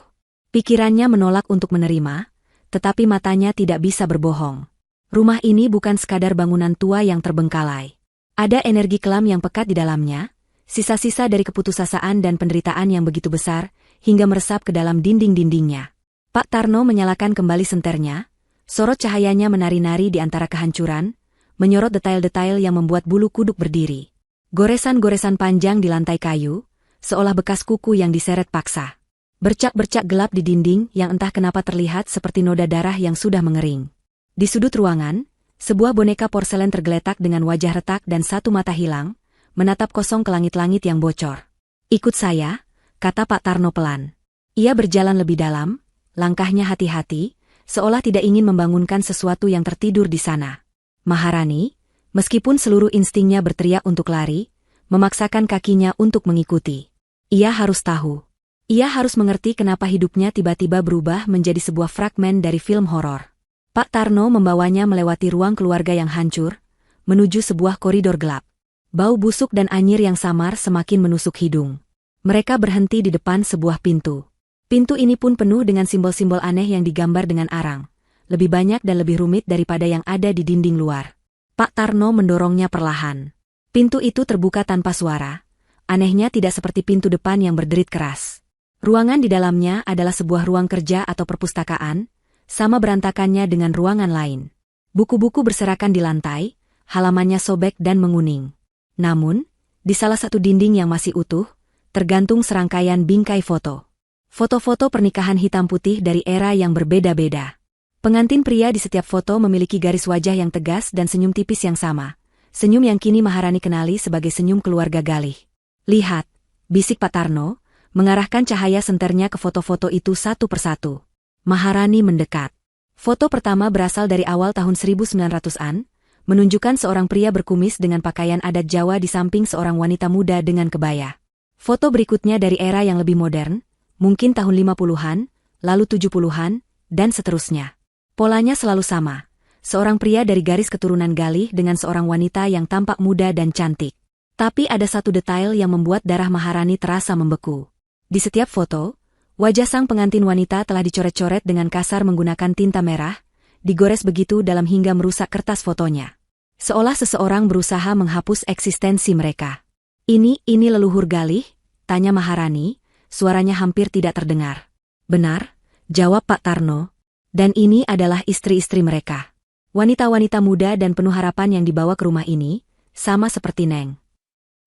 Pikirannya menolak untuk menerima, tetapi matanya tidak bisa berbohong. Rumah ini bukan sekadar bangunan tua yang terbengkalai. Ada energi kelam yang pekat di dalamnya, sisa-sisa dari keputusasaan dan penderitaan yang begitu besar, hingga meresap ke dalam dinding-dindingnya. Pak Tarno menyalakan kembali senternya, sorot cahayanya menari-nari di antara kehancuran, menyorot detail-detail yang membuat bulu kuduk berdiri. Goresan-goresan panjang di lantai kayu, seolah bekas kuku yang diseret paksa. Bercak-bercak gelap di dinding yang entah kenapa terlihat seperti noda darah yang sudah mengering. Di sudut ruangan, sebuah boneka porselen tergeletak dengan wajah retak dan satu mata hilang, menatap kosong ke langit-langit yang bocor. Ikut saya, kata Pak Tarno pelan. Ia berjalan lebih dalam, langkahnya hati-hati, seolah tidak ingin membangunkan sesuatu yang tertidur di sana. Maharani, meskipun seluruh instingnya berteriak untuk lari, memaksakan kakinya untuk mengikuti. Ia harus tahu. Ia harus mengerti kenapa hidupnya tiba-tiba berubah menjadi sebuah fragmen dari film horor. Pak Tarno membawanya melewati ruang keluarga yang hancur, menuju sebuah koridor gelap. Bau busuk dan anyir yang samar semakin menusuk hidung. Mereka berhenti di depan sebuah pintu. Pintu ini pun penuh dengan simbol-simbol aneh yang digambar dengan arang. Lebih banyak dan lebih rumit daripada yang ada di dinding luar. Pak Tarno mendorongnya perlahan. Pintu itu terbuka tanpa suara. Anehnya tidak seperti pintu depan yang berderit keras. Ruangan di dalamnya adalah sebuah ruang kerja atau perpustakaan, sama berantakannya dengan ruangan lain. Buku-buku berserakan di lantai, halamannya sobek dan menguning. Namun, di salah satu dinding yang masih utuh, tergantung serangkaian bingkai foto. Foto-foto pernikahan hitam putih dari era yang berbeda-beda. Pengantin pria di setiap foto memiliki garis wajah yang tegas dan senyum tipis yang sama. Senyum yang kini Maharani kenali sebagai senyum keluarga Galih. Lihat, bisik Pak Tarno, mengarahkan cahaya senternya ke foto-foto itu satu persatu. Maharani mendekat. Foto pertama berasal dari awal tahun 1900-an, menunjukkan seorang pria berkumis dengan pakaian adat Jawa di samping seorang wanita muda dengan kebaya. Foto berikutnya dari era yang lebih modern, mungkin tahun 50-an, lalu 70-an, dan seterusnya. Polanya selalu sama. Seorang pria dari garis keturunan Galih dengan seorang wanita yang tampak muda dan cantik. Tapi ada satu detail yang membuat darah Maharani terasa membeku. Di setiap foto, wajah sang pengantin wanita telah dicoret-coret dengan kasar menggunakan tinta merah, digores begitu dalam hingga merusak kertas fotonya. Seolah seseorang berusaha menghapus eksistensi mereka. Ini leluhur Galih? Tanya Maharani, suaranya hampir tidak terdengar. Benar, jawab Pak Tarno. Dan ini adalah istri-istri mereka. Wanita-wanita muda dan penuh harapan yang dibawa ke rumah ini, sama seperti Neng.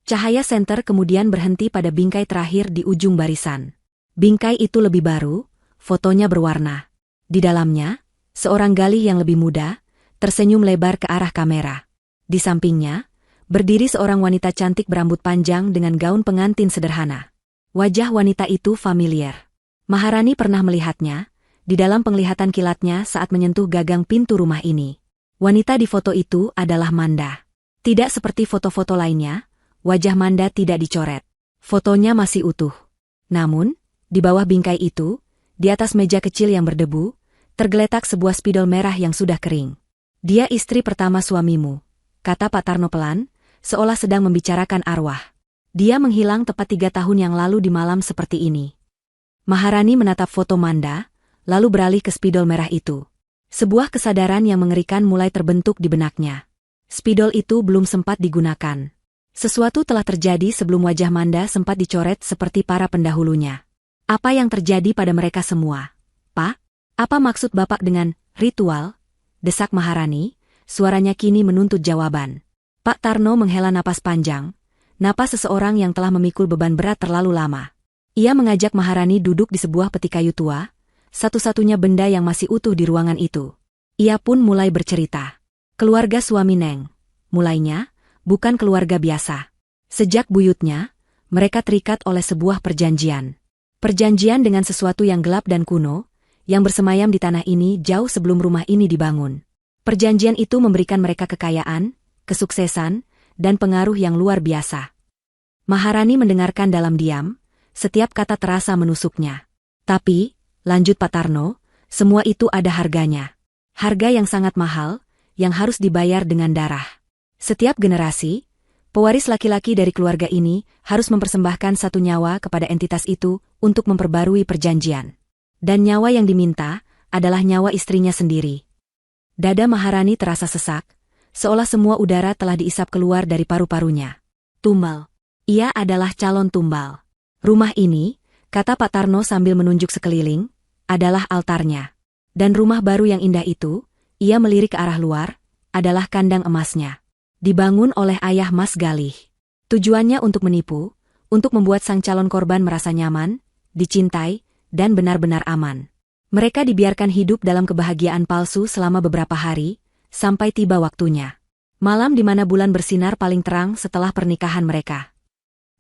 Cahaya senter kemudian berhenti pada bingkai terakhir di ujung barisan. Bingkai itu lebih baru, fotonya berwarna. Di dalamnya, seorang Galih yang lebih muda, tersenyum lebar ke arah kamera. Di sampingnya, Berdiri seorang wanita cantik berambut panjang dengan gaun pengantin sederhana. Wajah wanita itu familiar. Maharani pernah melihatnya, di dalam penglihatan kilatnya saat menyentuh gagang pintu rumah ini. Wanita di foto itu adalah Manda. Tidak seperti foto-foto lainnya, wajah Manda tidak dicoret. Fotonya masih utuh. Namun, di bawah bingkai itu, di atas meja kecil yang berdebu, tergeletak sebuah spidol merah yang sudah kering. Dia istri pertama suamimu, kata Pak Tarno pelan, seolah sedang membicarakan arwah. Dia menghilang tepat 3 tahun yang lalu di malam seperti ini. Maharani menatap foto Manda, lalu beralih ke spidol merah itu. Sebuah kesadaran yang mengerikan mulai terbentuk di benaknya. Spidol itu belum sempat digunakan. Sesuatu telah terjadi sebelum wajah Manda sempat dicoret seperti para pendahulunya. Apa yang terjadi pada mereka semua? Pak, apa maksud Bapak dengan ritual? Desak Maharani, suaranya kini menuntut jawaban. Pak Tarno menghela napas panjang, napas seseorang yang telah memikul beban berat terlalu lama. Ia mengajak Maharani duduk di sebuah peti kayu tua, satu-satunya benda yang masih utuh di ruangan itu. Ia pun mulai bercerita. Keluarga suami Neng, mulainya, bukan keluarga biasa. Sejak buyutnya, mereka terikat oleh sebuah perjanjian. Perjanjian dengan sesuatu yang gelap dan kuno, yang bersemayam di tanah ini jauh sebelum rumah ini dibangun. Perjanjian itu memberikan mereka kekayaan, kesuksesan, dan pengaruh yang luar biasa. Maharani mendengarkan dalam diam, setiap kata terasa menusuknya. Tapi, lanjut Pak Tarno, semua itu ada harganya. Harga yang sangat mahal, yang harus dibayar dengan darah. Setiap generasi, pewaris laki-laki dari keluarga ini harus mempersembahkan satu nyawa kepada entitas itu untuk memperbarui perjanjian. Dan nyawa yang diminta adalah nyawa istrinya sendiri. Dada Maharani terasa sesak, seolah semua udara telah diisap keluar dari paru-parunya. Tumbal. Ia adalah calon tumbal. Rumah ini, kata Pak Tarno sambil menunjuk sekeliling, adalah altarnya. Dan rumah baru yang indah itu, ia melirik ke arah luar, adalah kandang emasnya. Dibangun oleh ayah Mas Galih. Tujuannya untuk menipu, untuk membuat sang calon korban merasa nyaman, dicintai, dan benar-benar aman. Mereka dibiarkan hidup dalam kebahagiaan palsu selama beberapa hari, sampai tiba waktunya. Malam di mana bulan bersinar paling terang setelah pernikahan mereka.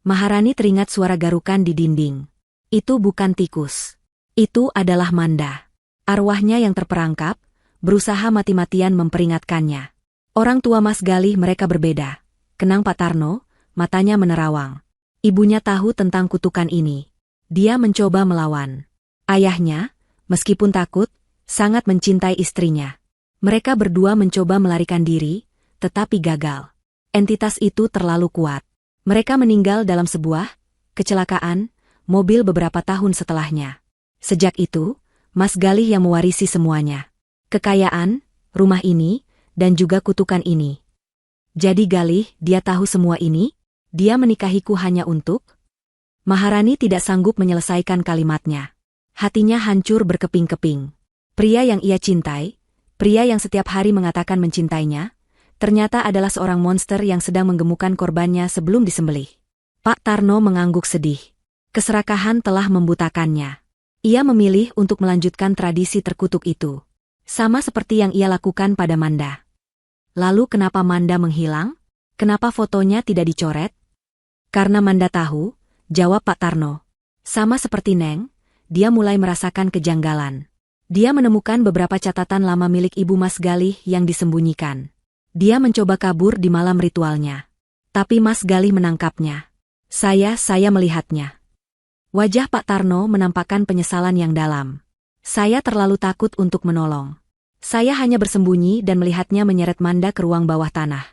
Maharani teringat suara garukan di dinding. Itu bukan tikus. Itu adalah Manda. Arwahnya yang terperangkap, berusaha mati-matian memperingatkannya. Orang tua Mas Galih mereka berbeda. Kenang Pak Tarno, matanya menerawang. Ibunya tahu tentang kutukan ini. Dia mencoba melawan. Ayahnya, meskipun takut, sangat mencintai istrinya. Mereka berdua mencoba melarikan diri, tetapi gagal. Entitas itu terlalu kuat. Mereka meninggal dalam sebuah kecelakaan mobil beberapa tahun setelahnya. Sejak itu, Mas Galih yang mewarisi semuanya. Kekayaan, rumah ini, dan juga kutukan ini. Jadi Galih, dia tahu semua ini? Dia menikahiku hanya untuk? Maharani tidak sanggup menyelesaikan kalimatnya. Hatinya hancur berkeping-keping. Pria yang ia cintai, pria yang setiap hari mengatakan mencintainya, ternyata adalah seorang monster yang sedang menggemukkan korbannya sebelum disembelih. Pak Tarno mengangguk sedih. Keserakahan telah membutakannya. Ia memilih untuk melanjutkan tradisi terkutuk itu. Sama seperti yang ia lakukan pada Manda. Lalu kenapa Manda menghilang? Kenapa fotonya tidak dicoret? Karena Manda tahu, jawab Pak Tarno. Sama seperti Neng, dia mulai merasakan kejanggalan. Dia menemukan beberapa catatan lama milik Ibu Mas Galih yang disembunyikan. Dia mencoba kabur di malam ritualnya. Tapi Mas Galih menangkapnya. Saya melihatnya. Wajah Pak Tarno menampakkan penyesalan yang dalam. Saya terlalu takut untuk menolong. Saya hanya bersembunyi dan melihatnya menyeret Manda ke ruang bawah tanah.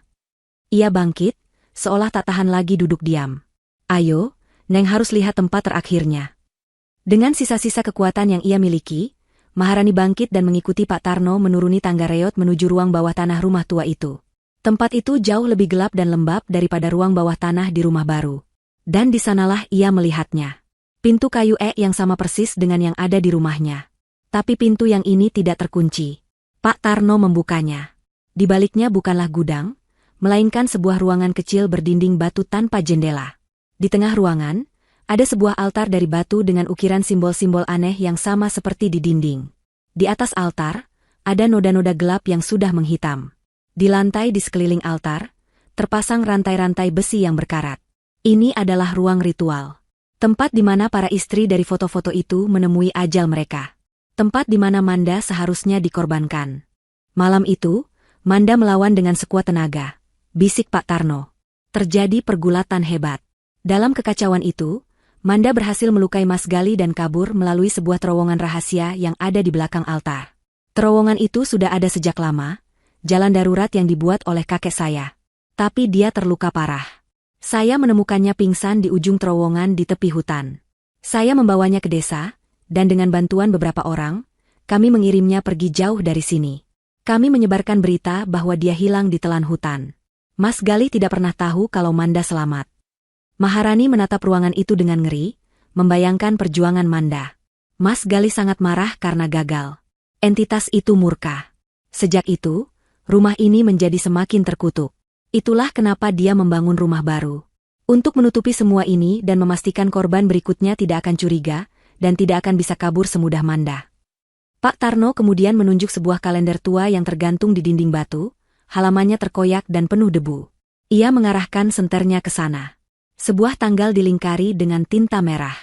Ia bangkit, seolah tak tahan lagi duduk diam. Ayo, Neng harus lihat tempat terakhirnya. Dengan sisa-sisa kekuatan yang ia miliki, Maharani bangkit dan mengikuti Pak Tarno menuruni tangga reot menuju ruang bawah tanah rumah tua itu. Tempat itu jauh lebih gelap dan lembab daripada ruang bawah tanah di rumah baru. Dan di sanalah ia melihatnya. Pintu kayu yang sama persis dengan yang ada di rumahnya. Tapi pintu yang ini tidak terkunci. Pak Tarno membukanya. Di baliknya bukanlah gudang, melainkan sebuah ruangan kecil berdinding batu tanpa jendela. Di tengah ruangan, ada sebuah altar dari batu dengan ukiran simbol-simbol aneh yang sama seperti di dinding. Di atas altar, ada noda-noda gelap yang sudah menghitam. Di lantai di sekeliling altar, terpasang rantai-rantai besi yang berkarat. Ini adalah ruang ritual. Tempat di mana para istri dari foto-foto itu menemui ajal mereka. Tempat di mana Manda seharusnya dikorbankan. Malam itu, Manda melawan dengan sekuat tenaga. Bisik Pak Tarno. Terjadi pergulatan hebat. Dalam kekacauan itu, Manda berhasil melukai Mas Gali dan kabur melalui sebuah terowongan rahasia yang ada di belakang altar. Terowongan itu sudah ada sejak lama, jalan darurat yang dibuat oleh kakek saya. Tapi dia terluka parah. Saya menemukannya pingsan di ujung terowongan di tepi hutan. Saya membawanya ke desa, dan dengan bantuan beberapa orang, kami mengirimnya pergi jauh dari sini. Kami menyebarkan berita bahwa dia hilang di telan hutan. Mas Gali tidak pernah tahu kalau Manda selamat. Maharani menatap ruangan itu dengan ngeri, membayangkan perjuangan Manda. Mas Gali sangat marah karena gagal. Entitas itu murka. Sejak itu, rumah ini menjadi semakin terkutuk. Itulah kenapa dia membangun rumah baru. Untuk menutupi semua ini dan memastikan korban berikutnya tidak akan curiga, dan tidak akan bisa kabur semudah Manda. Pak Tarno kemudian menunjuk sebuah kalender tua yang tergantung di dinding batu, halamannya terkoyak dan penuh debu. Ia mengarahkan senternya ke sana. Sebuah tanggal dilingkari dengan tinta merah.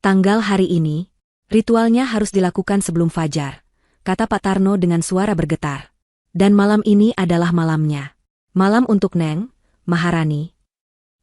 Tanggal hari ini, ritualnya harus dilakukan sebelum fajar, kata Pak Tarno dengan suara bergetar. Dan malam ini adalah malamnya. Malam untuk Neng, Maharani.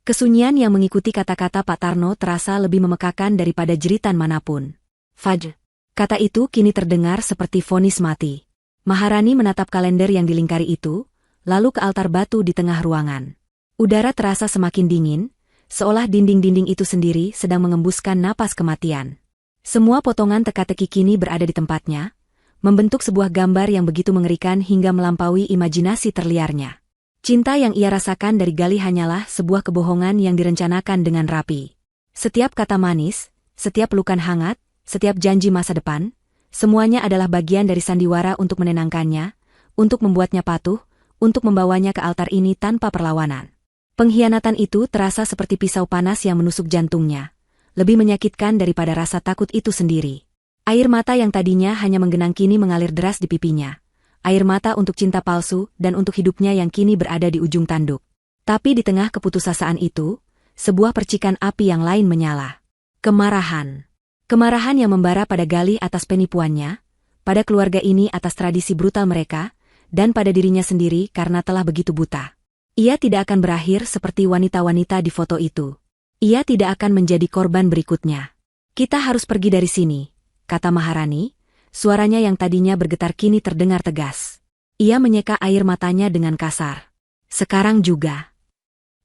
Kesunyian yang mengikuti kata-kata Pak Tarno terasa lebih memekakan daripada jeritan manapun. Fajr. Kata itu kini terdengar seperti vonis mati. Maharani menatap kalender yang dilingkari itu, lalu ke altar batu di tengah ruangan. Udara terasa semakin dingin, seolah dinding-dinding itu sendiri sedang mengembuskan napas kematian. Semua potongan teka-teki kini berada di tempatnya, membentuk sebuah gambar yang begitu mengerikan hingga melampaui imajinasi terliarnya. Cinta yang ia rasakan dari Gali hanyalah sebuah kebohongan yang direncanakan dengan rapi. Setiap kata manis, setiap pelukan hangat, setiap janji masa depan, semuanya adalah bagian dari sandiwara untuk menenangkannya, untuk membuatnya patuh, untuk membawanya ke altar ini tanpa perlawanan. Pengkhianatan itu terasa seperti pisau panas yang menusuk jantungnya, lebih menyakitkan daripada rasa takut itu sendiri. Air mata yang tadinya hanya menggenang kini mengalir deras di pipinya. Air mata untuk cinta palsu dan untuk hidupnya yang kini berada di ujung tanduk. Tapi di tengah keputusasaan itu, sebuah percikan api yang lain menyala. Kemarahan. Kemarahan yang membara pada Gali atas penipuannya, pada keluarga ini atas tradisi brutal mereka, dan pada dirinya sendiri karena telah begitu buta. Ia tidak akan berakhir seperti wanita-wanita di foto itu. Ia tidak akan menjadi korban berikutnya. Kita harus pergi dari sini, kata Maharani. Suaranya yang tadinya bergetar kini terdengar tegas. Ia menyeka air matanya dengan kasar. Sekarang juga.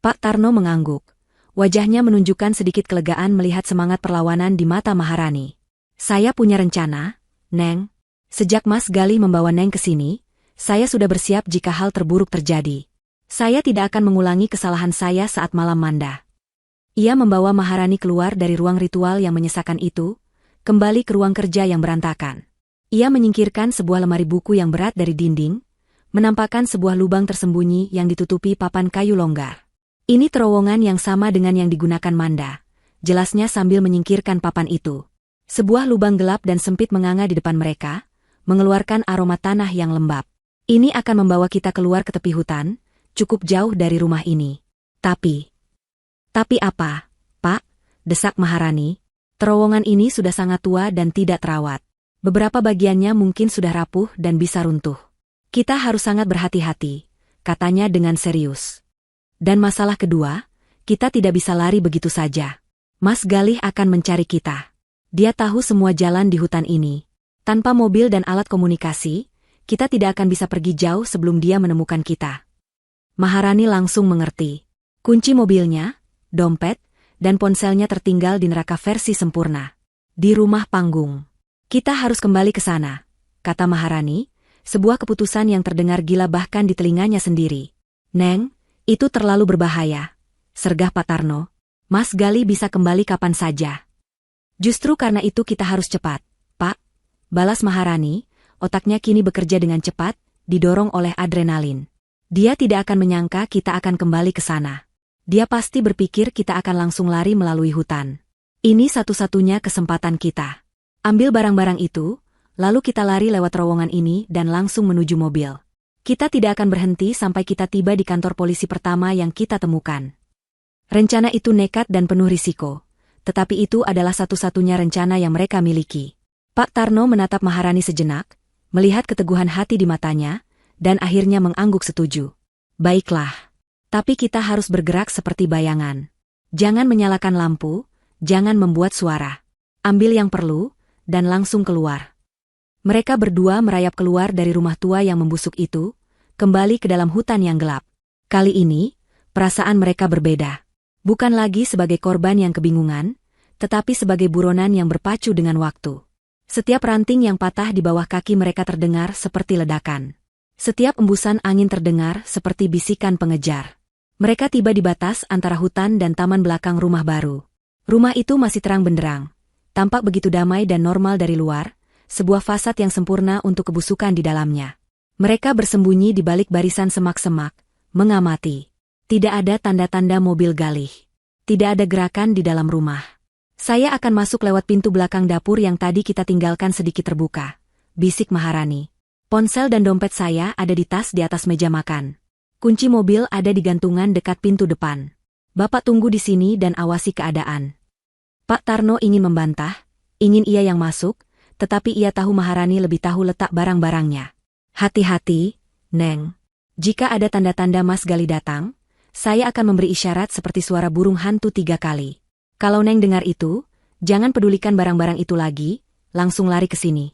Pak Tarno mengangguk. Wajahnya menunjukkan sedikit kelegaan melihat semangat perlawanan di mata Maharani. Saya punya rencana, Neng. Sejak Mas Gali membawa Neng ke sini, saya sudah bersiap jika hal terburuk terjadi. Saya tidak akan mengulangi kesalahan saya saat malam Manda. Ia membawa Maharani keluar dari ruang ritual yang menyesakan itu, kembali ke ruang kerja yang berantakan. Ia menyingkirkan sebuah lemari buku yang berat dari dinding, menampakkan sebuah lubang tersembunyi yang ditutupi papan kayu longgar. Ini terowongan yang sama dengan yang digunakan Manda, jelasnya sambil menyingkirkan papan itu. Sebuah lubang gelap dan sempit menganga di depan mereka, mengeluarkan aroma tanah yang lembab. Ini akan membawa kita keluar ke tepi hutan, cukup jauh dari rumah ini. Tapi apa, Pak? Desak Maharani. Terowongan ini sudah sangat tua dan tidak terawat. Beberapa bagiannya mungkin sudah rapuh dan bisa runtuh. Kita harus sangat berhati-hati, katanya dengan serius. Dan masalah kedua, kita tidak bisa lari begitu saja. Mas Galih akan mencari kita. Dia tahu semua jalan di hutan ini. Tanpa mobil dan alat komunikasi, kita tidak akan bisa pergi jauh sebelum dia menemukan kita. Maharani langsung mengerti. Kunci mobilnya, dompet, dan ponselnya tertinggal di neraka versi sempurna. Di rumah panggung. Kita harus kembali ke sana, kata Maharani, sebuah keputusan yang terdengar gila bahkan di telinganya sendiri. Neng, itu terlalu berbahaya, sergah Pak Tarno. Mas Gali bisa kembali kapan saja. Justru karena itu kita harus cepat, Pak, balas Maharani, otaknya kini bekerja dengan cepat, didorong oleh adrenalin. Dia tidak akan menyangka kita akan kembali ke sana. Dia pasti berpikir kita akan langsung lari melalui hutan. Ini satu-satunya kesempatan kita. Ambil barang-barang itu, lalu kita lari lewat terowongan ini dan langsung menuju mobil. Kita tidak akan berhenti sampai kita tiba di kantor polisi pertama yang kita temukan. Rencana itu nekat dan penuh risiko, tetapi itu adalah satu-satunya rencana yang mereka miliki. Pak Tarno menatap Maharani sejenak, melihat keteguhan hati di matanya, dan akhirnya mengangguk setuju. Baiklah. Tapi kita harus bergerak seperti bayangan. Jangan menyalakan lampu, jangan membuat suara. Ambil yang perlu, dan langsung keluar. Mereka berdua merayap keluar dari rumah tua yang membusuk itu, kembali ke dalam hutan yang gelap. Kali ini, perasaan mereka berbeda. Bukan lagi sebagai korban yang kebingungan, tetapi sebagai buronan yang berpacu dengan waktu. Setiap ranting yang patah di bawah kaki mereka terdengar seperti ledakan. Setiap embusan angin terdengar seperti bisikan pengejar. Mereka tiba di batas antara hutan dan taman belakang rumah baru. Rumah itu masih terang benderang. Tampak begitu damai dan normal dari luar, sebuah fasad yang sempurna untuk kebusukan di dalamnya. Mereka bersembunyi di balik barisan semak-semak, mengamati. Tidak ada tanda-tanda mobil galih. Tidak ada gerakan di dalam rumah. Saya akan masuk lewat pintu belakang dapur yang tadi kita tinggalkan sedikit terbuka, bisik Maharani. Ponsel dan dompet saya ada di tas di atas meja makan. Kunci mobil ada di gantungan dekat pintu depan. Bapak tunggu di sini dan awasi keadaan. Pak Tarno ingin membantah, ingin ia yang masuk, tetapi ia tahu Maharani lebih tahu letak barang-barangnya. Hati-hati, Neng. Jika ada tanda-tanda Mas Gali datang, saya akan memberi isyarat seperti suara burung hantu 3 kali. Kalau Neng dengar itu, jangan pedulikan barang-barang itu lagi, langsung lari ke sini.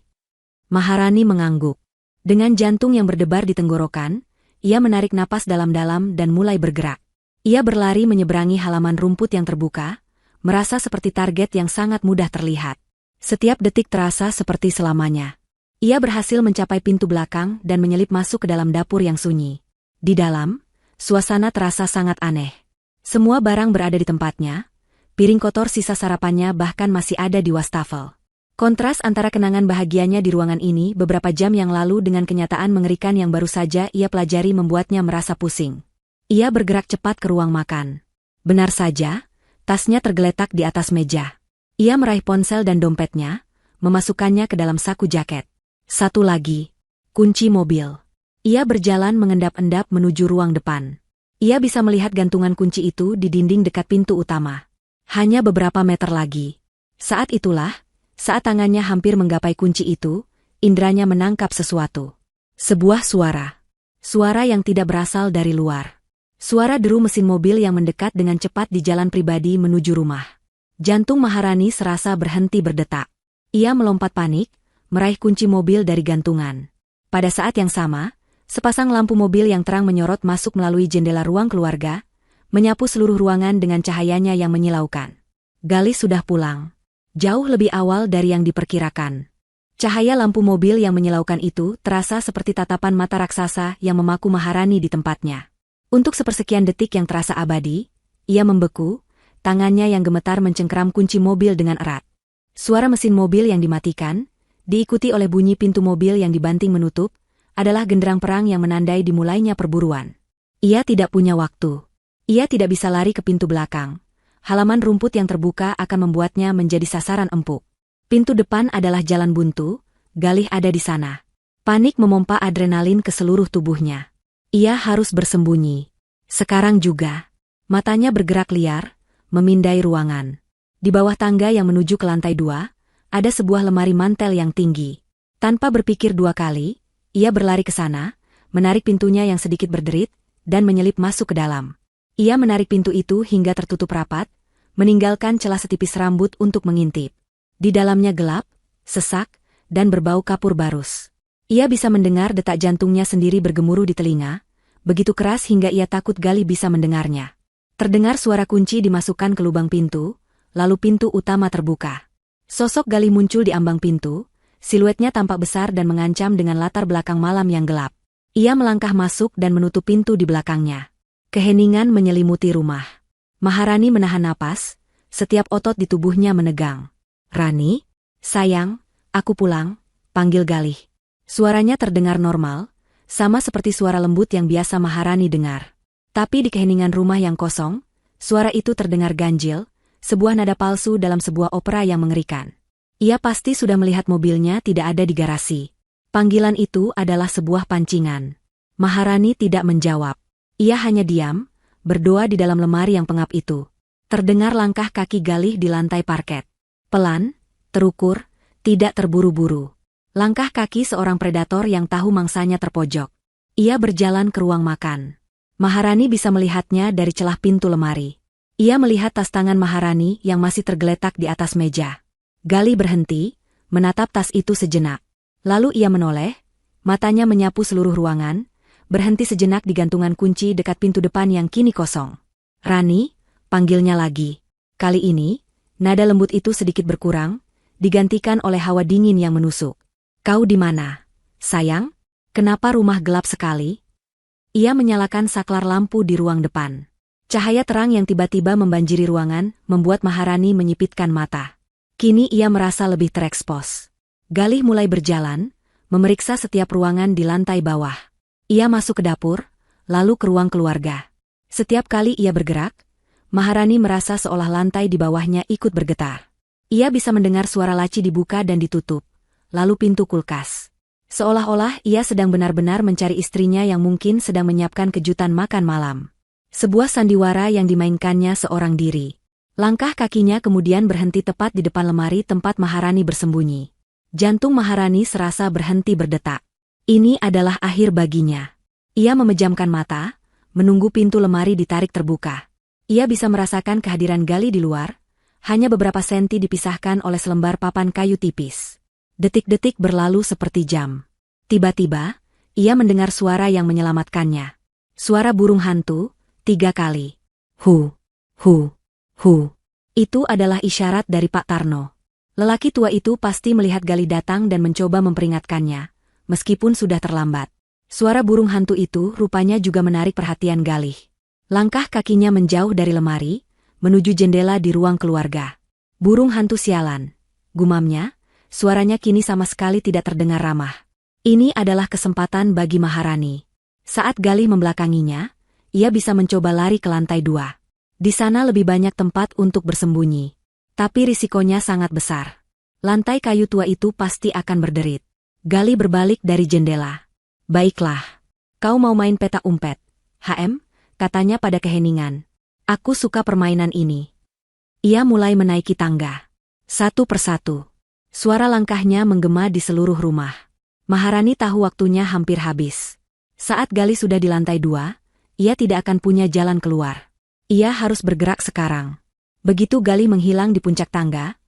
Maharani mengangguk. Dengan jantung yang berdebar di tenggorokan, ia menarik napas dalam-dalam dan mulai bergerak. Ia berlari menyeberangi halaman rumput yang terbuka, merasa seperti target yang sangat mudah terlihat. Setiap detik terasa seperti selamanya. Ia berhasil mencapai pintu belakang dan menyelip masuk ke dalam dapur yang sunyi. Di dalam, suasana terasa sangat aneh. Semua barang berada di tempatnya, piring kotor sisa sarapannya bahkan masih ada di wastafel. Kontras antara kenangan bahagianya di ruangan ini beberapa jam yang lalu dengan kenyataan mengerikan yang baru saja ia pelajari membuatnya merasa pusing. Ia bergerak cepat ke ruang makan. Benar saja, tasnya tergeletak di atas meja. Ia meraih ponsel dan dompetnya, memasukkannya ke dalam saku jaket. Satu lagi, kunci mobil. Ia berjalan mengendap-endap menuju ruang depan. Ia bisa melihat gantungan kunci itu di dinding dekat pintu utama. Hanya beberapa meter lagi. Saat itulah, saat tangannya hampir menggapai kunci itu, indranya menangkap sesuatu. Sebuah suara. Suara yang tidak berasal dari luar. Suara deru mesin mobil yang mendekat dengan cepat di jalan pribadi menuju rumah. Jantung Maharani serasa berhenti berdetak. Ia melompat panik, meraih kunci mobil dari gantungan. Pada saat yang sama, sepasang lampu mobil yang terang menyorot masuk melalui jendela ruang keluarga, menyapu seluruh ruangan dengan cahayanya yang menyilaukan. Gali sudah pulang. Jauh lebih awal dari yang diperkirakan. Cahaya lampu mobil yang menyilaukan itu terasa seperti tatapan mata raksasa yang memaku Maharani di tempatnya. Untuk sepersekian detik yang terasa abadi, ia membeku, tangannya yang gemetar mencengkeram kunci mobil dengan erat. Suara mesin mobil yang dimatikan, diikuti oleh bunyi pintu mobil yang dibanting menutup, adalah genderang perang yang menandai dimulainya perburuan. Ia tidak punya waktu. Ia tidak bisa lari ke pintu belakang. Halaman rumput yang terbuka akan membuatnya menjadi sasaran empuk. Pintu depan adalah jalan buntu, Galih ada di sana. Panik memompa adrenalin ke seluruh tubuhnya. Ia harus bersembunyi. Sekarang juga. Matanya bergerak liar, memindai ruangan. Di bawah tangga yang menuju ke lantai 2, ada sebuah lemari mantel yang tinggi. Tanpa berpikir 2 kali, ia berlari ke sana, menarik pintunya yang sedikit berderit, dan menyelip masuk ke dalam. Ia menarik pintu itu hingga tertutup rapat, meninggalkan celah setipis rambut untuk mengintip. Di dalamnya gelap, sesak, dan berbau kapur barus. Ia bisa mendengar detak jantungnya sendiri bergemuruh di telinga, begitu keras hingga ia takut Gali bisa mendengarnya. Terdengar suara kunci dimasukkan ke lubang pintu, lalu pintu utama terbuka. Sosok Gali muncul di ambang pintu, siluetnya tampak besar dan mengancam dengan latar belakang malam yang gelap. Ia melangkah masuk dan menutup pintu di belakangnya. Keheningan menyelimuti rumah. Maharani menahan napas, setiap otot di tubuhnya menegang. "Rani, sayang, aku pulang," panggil Galih. Suaranya terdengar normal, sama seperti suara lembut yang biasa Maharani dengar. Tapi di keheningan rumah yang kosong, suara itu terdengar ganjil, sebuah nada palsu dalam sebuah opera yang mengerikan. Ia pasti sudah melihat mobilnya tidak ada di garasi. Panggilan itu adalah sebuah pancingan. Maharani tidak menjawab. Ia hanya diam, berdoa di dalam lemari yang pengap itu. Terdengar langkah kaki Galih di lantai parket. Pelan, terukur, tidak terburu-buru. Langkah kaki seorang predator yang tahu mangsanya terpojok. Ia berjalan ke ruang makan. Maharani bisa melihatnya dari celah pintu lemari. Ia melihat tas tangan Maharani yang masih tergeletak di atas meja. Galih berhenti, menatap tas itu sejenak. Lalu ia menoleh, matanya menyapu seluruh ruangan, berhenti sejenak di gantungan kunci dekat pintu depan yang kini kosong. "Rani," panggilnya lagi. Kali ini, nada lembut itu sedikit berkurang, digantikan oleh hawa dingin yang menusuk. "Kau di mana, sayang? Kenapa rumah gelap sekali?" Ia menyalakan saklar lampu di ruang depan. Cahaya terang yang tiba-tiba membanjiri ruangan membuat Maharani menyipitkan mata. Kini ia merasa lebih terekspos. Galih mulai berjalan, memeriksa setiap ruangan di lantai bawah. Ia masuk ke dapur, lalu ke ruang keluarga. Setiap kali ia bergerak, Maharani merasa seolah lantai di bawahnya ikut bergetar. Ia bisa mendengar suara laci dibuka dan ditutup, lalu pintu kulkas. Seolah-olah ia sedang benar-benar mencari istrinya yang mungkin sedang menyiapkan kejutan makan malam. Sebuah sandiwara yang dimainkannya seorang diri. Langkah kakinya kemudian berhenti tepat di depan lemari tempat Maharani bersembunyi. Jantung Maharani serasa berhenti berdetak. Ini adalah akhir baginya. Ia memejamkan mata, menunggu pintu lemari ditarik terbuka. Ia bisa merasakan kehadiran Galih di luar, hanya beberapa senti dipisahkan oleh selembar papan kayu tipis. Detik-detik berlalu seperti jam. Tiba-tiba, ia mendengar suara yang menyelamatkannya. Suara burung hantu, 3 kali. Hu, hu, hu. Itu adalah isyarat dari Pak Tarno. Lelaki tua itu pasti melihat Galih datang dan mencoba memperingatkannya, meskipun sudah terlambat. Suara burung hantu itu rupanya juga menarik perhatian Galih. Langkah kakinya menjauh dari lemari, menuju jendela di ruang keluarga. "Burung hantu sialan," gumamnya, suaranya kini sama sekali tidak terdengar ramah. Ini adalah kesempatan bagi Maharani. Saat Galih membelakanginya, ia bisa mencoba lari ke lantai 2. Di sana lebih banyak tempat untuk bersembunyi. Tapi risikonya sangat besar. Lantai kayu tua itu pasti akan berderit. Galih berbalik dari jendela. "Baiklah. Kau mau main petak umpet, HM?" katanya pada keheningan. "Aku suka permainan ini." Ia mulai menaiki tangga. Satu persatu. Suara langkahnya menggema di seluruh rumah. Maharani tahu waktunya hampir habis. Saat Galih sudah di lantai 2, ia tidak akan punya jalan keluar. Ia harus bergerak sekarang. Begitu Galih menghilang di puncak tangga,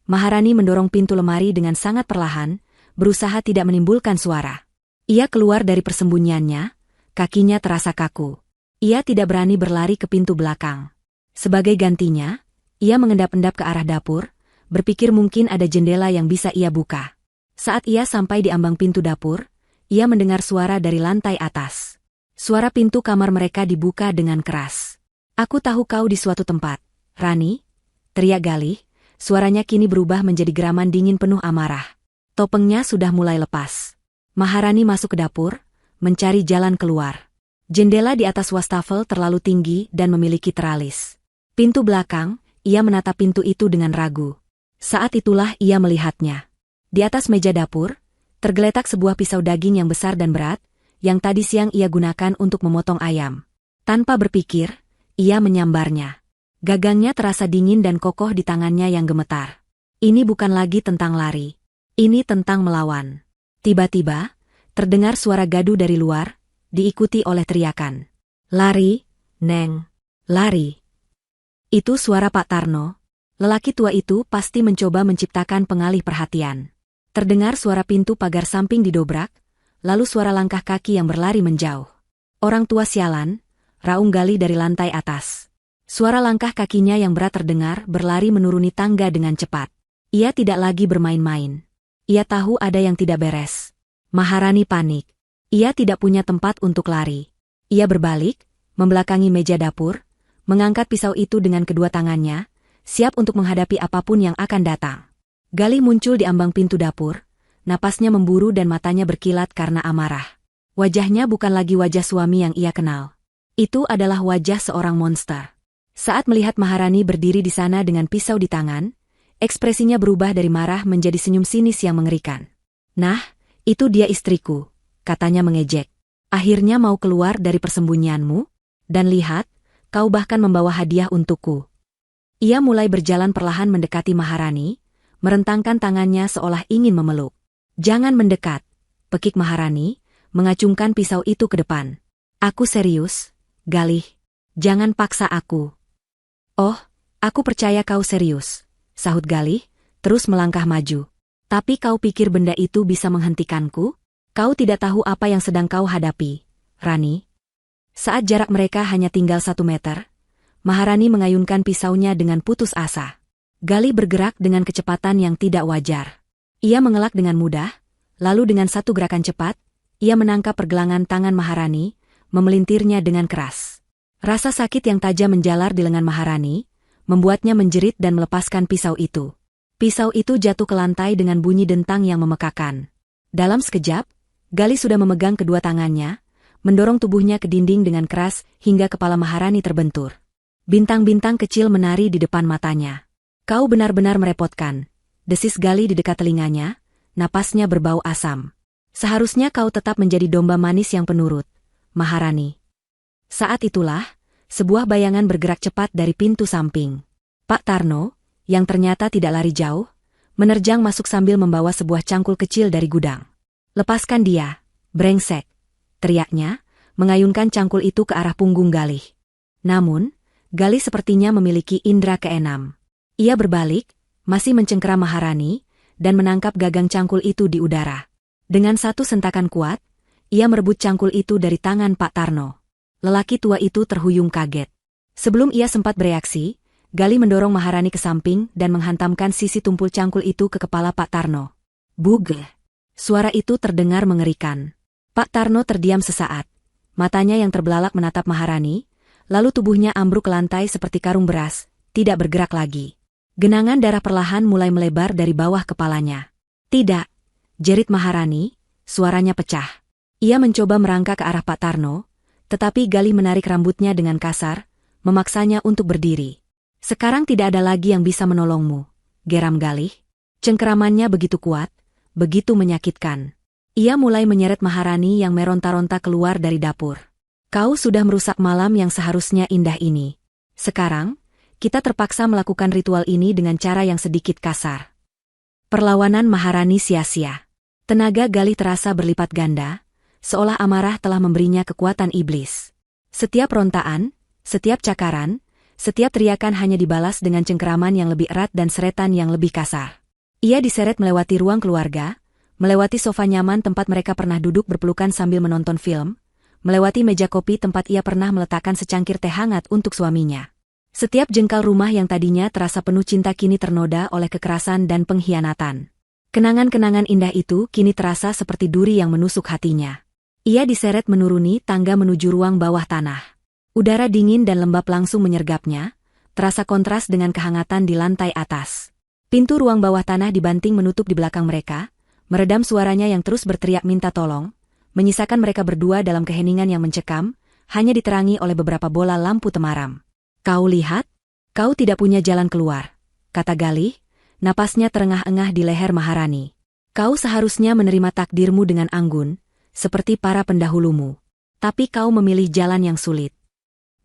Maharani mendorong pintu lemari dengan sangat perlahan, berusaha tidak menimbulkan suara. Ia keluar dari persembunyiannya, kakinya terasa kaku. Ia tidak berani berlari ke pintu belakang. Sebagai gantinya, ia mengendap-endap ke arah dapur, berpikir mungkin ada jendela yang bisa ia buka. Saat ia sampai di ambang pintu dapur, ia mendengar suara dari lantai atas. Suara pintu kamar mereka dibuka dengan keras. "Aku tahu kau di suatu tempat, Rani," teriak Galih. Suaranya kini berubah menjadi geraman dingin penuh amarah. Topengnya sudah mulai lepas. Maharani masuk ke dapur, mencari jalan keluar. Jendela di atas wastafel terlalu tinggi dan memiliki teralis. Pintu belakang, ia menatap pintu itu dengan ragu. Saat itulah ia melihatnya. Di atas meja dapur, tergeletak sebuah pisau daging yang besar dan berat, yang tadi siang ia gunakan untuk memotong ayam. Tanpa berpikir, ia menyambarnya. Gagangnya terasa dingin dan kokoh di tangannya yang gemetar. Ini bukan lagi tentang lari. Ini tentang melawan. Tiba-tiba, terdengar suara gaduh dari luar, diikuti oleh teriakan. "Lari, Neng! Lari!" Itu suara Pak Tarno. Lelaki tua itu pasti mencoba menciptakan pengalih perhatian. Terdengar suara pintu pagar samping didobrak, lalu suara langkah kaki yang berlari menjauh. "Orang tua sialan," raung Galih dari lantai atas. Suara langkah kakinya yang berat terdengar berlari menuruni tangga dengan cepat. Ia tidak lagi bermain-main. Ia tahu ada yang tidak beres. Maharani panik. Ia tidak punya tempat untuk lari. Ia berbalik, membelakangi meja dapur, mengangkat pisau itu dengan kedua tangannya, siap untuk menghadapi apapun yang akan datang. Galih muncul di ambang pintu dapur, napasnya memburu dan matanya berkilat karena amarah. Wajahnya bukan lagi wajah suami yang ia kenal. Itu adalah wajah seorang monster. Saat melihat Maharani berdiri di sana dengan pisau di tangan, ekspresinya berubah dari marah menjadi senyum sinis yang mengerikan. "Nah, itu dia istriku," katanya mengejek. Akhirnya mau keluar dari persembunyianmu? Dan lihat, kau bahkan membawa hadiah untukku. Ia mulai berjalan perlahan mendekati Maharani, merentangkan tangannya seolah ingin memeluk. Jangan mendekat, pekik Maharani, mengacungkan pisau itu ke depan. Aku serius, Galih. Jangan paksa aku. Oh, aku percaya kau serius, sahut Galih, terus melangkah maju. Tapi kau pikir benda itu bisa menghentikanku? Kau tidak tahu apa yang sedang kau hadapi, Rani. Saat jarak mereka hanya tinggal 1 meter, Maharani mengayunkan pisaunya dengan putus asa. Galih bergerak dengan kecepatan yang tidak wajar. Ia mengelak dengan mudah, lalu dengan satu gerakan cepat, ia menangkap pergelangan tangan Maharani, memelintirnya dengan keras. Rasa sakit yang tajam menjalar di lengan Maharani, membuatnya menjerit dan melepaskan pisau itu. Pisau itu jatuh ke lantai dengan bunyi dentang yang memekakan. Dalam sekejap, Galih sudah memegang kedua tangannya, mendorong tubuhnya ke dinding dengan keras hingga kepala Maharani terbentur. Bintang-bintang kecil menari di depan matanya. Kau benar-benar merepotkan, desis Galih di dekat telinganya, napasnya berbau asam. Seharusnya kau tetap menjadi domba manis yang penurut, Maharani. Saat itulah, sebuah bayangan bergerak cepat dari pintu samping. Pak Tarno, yang ternyata tidak lari jauh, menerjang masuk sambil membawa sebuah cangkul kecil dari gudang. Lepaskan dia, brengsek, teriaknya, mengayunkan cangkul itu ke arah punggung Galih. Namun, Galih sepertinya memiliki indera keenam. Ia berbalik, masih mencengkeram Maharani, dan menangkap gagang cangkul itu di udara. Dengan satu sentakan kuat, ia merebut cangkul itu dari tangan Pak Tarno. Lelaki tua itu terhuyung kaget. Sebelum ia sempat bereaksi, Galih mendorong Maharani ke samping dan menghantamkan sisi tumpul cangkul itu ke kepala Pak Tarno. Buge! Suara itu terdengar mengerikan. Pak Tarno terdiam sesaat. Matanya yang terbelalak menatap Maharani, lalu tubuhnya ambruk ke lantai seperti karung beras, tidak bergerak lagi. Genangan darah perlahan mulai melebar dari bawah kepalanya. Tidak! Jerit Maharani, suaranya pecah. Ia mencoba merangkak ke arah Pak Tarno, tetapi Galih menarik rambutnya dengan kasar, memaksanya untuk berdiri. Sekarang tidak ada lagi yang bisa menolongmu, geram Galih. Cengkeramannya begitu kuat, begitu menyakitkan. Ia mulai menyeret Maharani yang meronta-ronta keluar dari dapur. Kau sudah merusak malam yang seharusnya indah ini. Sekarang, kita terpaksa melakukan ritual ini dengan cara yang sedikit kasar. Perlawanan Maharani sia-sia. Tenaga Galih terasa berlipat ganda, seolah amarah telah memberinya kekuatan iblis. Setiap rontaan, setiap cakaran, setiap teriakan hanya dibalas dengan cengkeraman yang lebih erat dan seretan yang lebih kasar. Ia diseret melewati ruang keluarga, melewati sofa nyaman tempat mereka pernah duduk berpelukan sambil menonton film, melewati meja kopi tempat ia pernah meletakkan secangkir teh hangat untuk suaminya. Setiap jengkal rumah yang tadinya terasa penuh cinta kini ternoda oleh kekerasan dan pengkhianatan. Kenangan-kenangan indah itu kini terasa seperti duri yang menusuk hatinya. Ia diseret menuruni tangga menuju ruang bawah tanah. Udara dingin dan lembab langsung menyergapnya, terasa kontras dengan kehangatan di lantai atas. Pintu ruang bawah tanah dibanting menutup di belakang mereka, meredam suaranya yang terus berteriak minta tolong, menyisakan mereka berdua dalam keheningan yang mencekam, hanya diterangi oleh beberapa bola lampu temaram. Kau lihat? Kau tidak punya jalan keluar, kata Galih, napasnya terengah-engah di leher Maharani. Kau seharusnya menerima takdirmu dengan anggun, seperti para pendahulumu. Tapi kau memilih jalan yang sulit.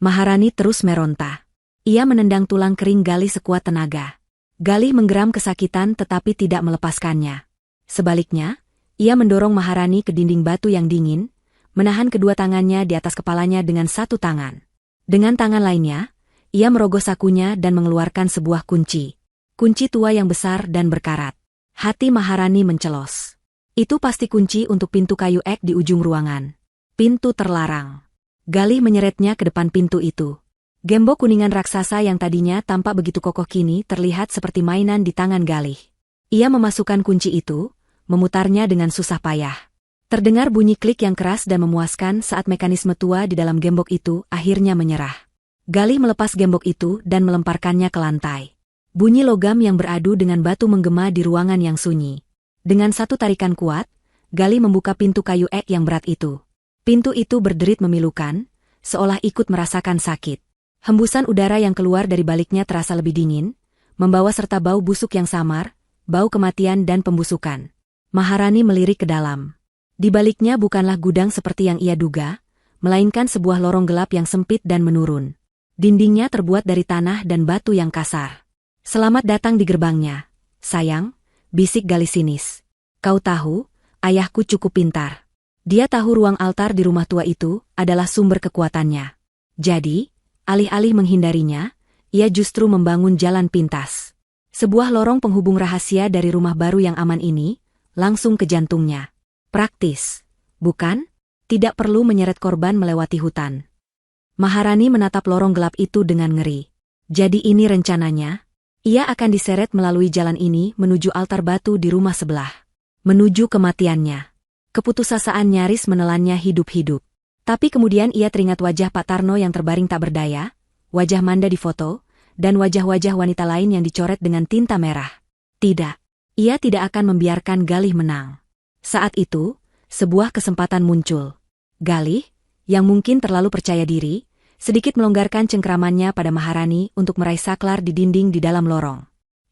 Maharani terus meronta. Ia menendang tulang kering Galih sekuat tenaga. Galih menggeram kesakitan tetapi tidak melepaskannya. Sebaliknya, ia mendorong Maharani ke dinding batu yang dingin, menahan kedua tangannya di atas kepalanya dengan satu tangan. Dengan tangan lainnya, ia merogoh sakunya dan mengeluarkan sebuah kunci. Kunci tua yang besar dan berkarat. Hati Maharani mencelos. Itu pasti kunci untuk pintu kayu ek di ujung ruangan. Pintu terlarang. Galih menyeretnya ke depan pintu itu. Gembok kuningan raksasa yang tadinya tampak begitu kokoh kini terlihat seperti mainan di tangan Galih. Ia memasukkan kunci itu, memutarnya dengan susah payah. Terdengar bunyi klik yang keras dan memuaskan saat mekanisme tua di dalam gembok itu akhirnya menyerah. Galih melepas gembok itu dan melemparkannya ke lantai. Bunyi logam yang beradu dengan batu menggema di ruangan yang sunyi. Dengan satu tarikan kuat, Galih membuka pintu kayu ek yang berat itu. Pintu itu berderit memilukan, seolah ikut merasakan sakit. Hembusan udara yang keluar dari baliknya terasa lebih dingin, membawa serta bau busuk yang samar, bau kematian dan pembusukan. Maharani melirik ke dalam. Di baliknya bukanlah gudang seperti yang ia duga, melainkan sebuah lorong gelap yang sempit dan menurun. Dindingnya terbuat dari tanah dan batu yang kasar. "Selamat datang di gerbangnya, sayang," bisik Galih sinis. "Kau tahu, ayahku cukup pintar. Dia tahu ruang altar di rumah tua itu adalah sumber kekuatannya. Jadi, alih-alih menghindarinya, ia justru membangun jalan pintas. Sebuah lorong penghubung rahasia dari rumah baru yang aman ini, langsung ke jantungnya. Praktis, bukan? Tidak perlu menyeret korban melewati hutan." Maharani menatap lorong gelap itu dengan ngeri. Jadi ini rencananya? Ia akan diseret melalui jalan ini menuju altar batu di rumah sebelah. Menuju kematiannya. Keputusasaan nyaris menelannya hidup-hidup. Tapi kemudian ia teringat wajah Pak Tarno yang terbaring tak berdaya, wajah Manda di foto, dan wajah-wajah wanita lain yang dicoret dengan tinta merah. Tidak, ia tidak akan membiarkan Galih menang. Saat itu, sebuah kesempatan muncul. Galih, yang mungkin terlalu percaya diri, sedikit melonggarkan cengkramannya pada Maharani untuk meraih saklar di dinding di dalam lorong.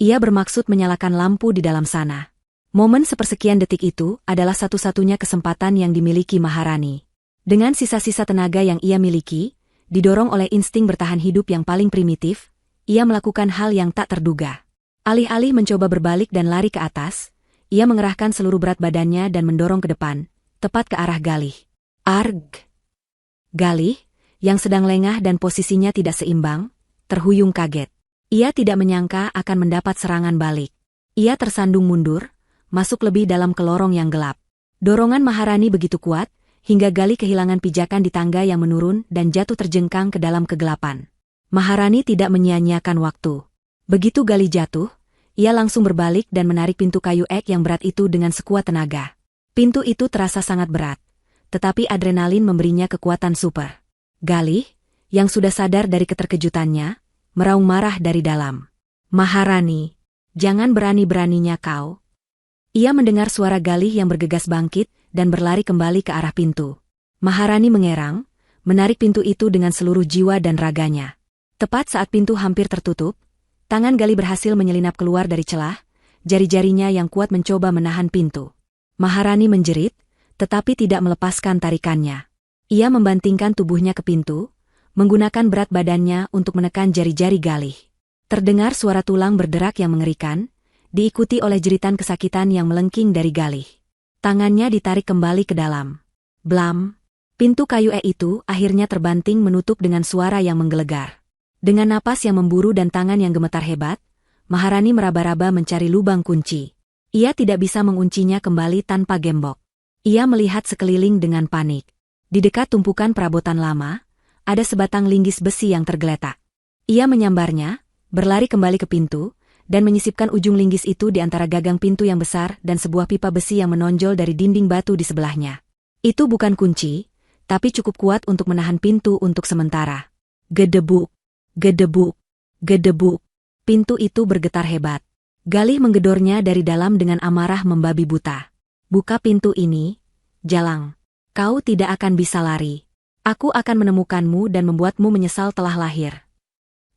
Ia bermaksud menyalakan lampu di dalam sana. Momen sepersekian detik itu adalah satu-satunya kesempatan yang dimiliki Maharani. Dengan sisa-sisa tenaga yang ia miliki, didorong oleh insting bertahan hidup yang paling primitif, ia melakukan hal yang tak terduga. Alih-alih mencoba berbalik dan lari ke atas, ia mengerahkan seluruh berat badannya dan mendorong ke depan, tepat ke arah Galih. Arg! Galih, yang sedang lengah dan posisinya tidak seimbang, terhuyung kaget. Ia tidak menyangka akan mendapat serangan balik. Ia tersandung mundur, masuk lebih dalam ke lorong yang gelap. Dorongan Maharani begitu kuat, hingga Galih kehilangan pijakan di tangga yang menurun dan jatuh terjengkang ke dalam kegelapan. Maharani tidak menyia-nyiakan waktu. Begitu Galih jatuh, ia langsung berbalik dan menarik pintu kayu ek yang berat itu dengan sekuat tenaga. Pintu itu terasa sangat berat, tetapi adrenalin memberinya kekuatan super. Galih, yang sudah sadar dari keterkejutannya, meraung marah dari dalam. "Maharani, jangan berani-beraninya kau." Ia mendengar suara Galih yang bergegas bangkit dan berlari kembali ke arah pintu. Maharani mengerang, menarik pintu itu dengan seluruh jiwa dan raganya. Tepat saat pintu hampir tertutup, tangan Galih berhasil menyelinap keluar dari celah, jari-jarinya yang kuat mencoba menahan pintu. Maharani menjerit, tetapi tidak melepaskan tarikannya. Ia membantingkan tubuhnya ke pintu, menggunakan berat badannya untuk menekan jari-jari Galih. Terdengar suara tulang berderak yang mengerikan, diikuti oleh jeritan kesakitan yang melengking dari Galih. Tangannya ditarik kembali ke dalam. Blam! Pintu kayu itu akhirnya terbanting menutup dengan suara yang menggelegar. Dengan napas yang memburu dan tangan yang gemetar hebat, Maharani meraba-raba mencari lubang kunci. Ia tidak bisa menguncinya kembali tanpa gembok. Ia melihat sekeliling dengan panik. Di dekat tumpukan perabotan lama, ada sebatang linggis besi yang tergeletak. Ia menyambarnya, berlari kembali ke pintu, dan menyisipkan ujung linggis itu di antara gagang pintu yang besar dan sebuah pipa besi yang menonjol dari dinding batu di sebelahnya. Itu bukan kunci, tapi cukup kuat untuk menahan pintu untuk sementara. Gedebuk, gedebuk, gedebuk. Pintu itu bergetar hebat. Galih menggedornya dari dalam dengan amarah membabi buta. "Buka pintu ini, Jalang. Kau tidak akan bisa lari. Aku akan menemukanmu dan membuatmu menyesal telah lahir."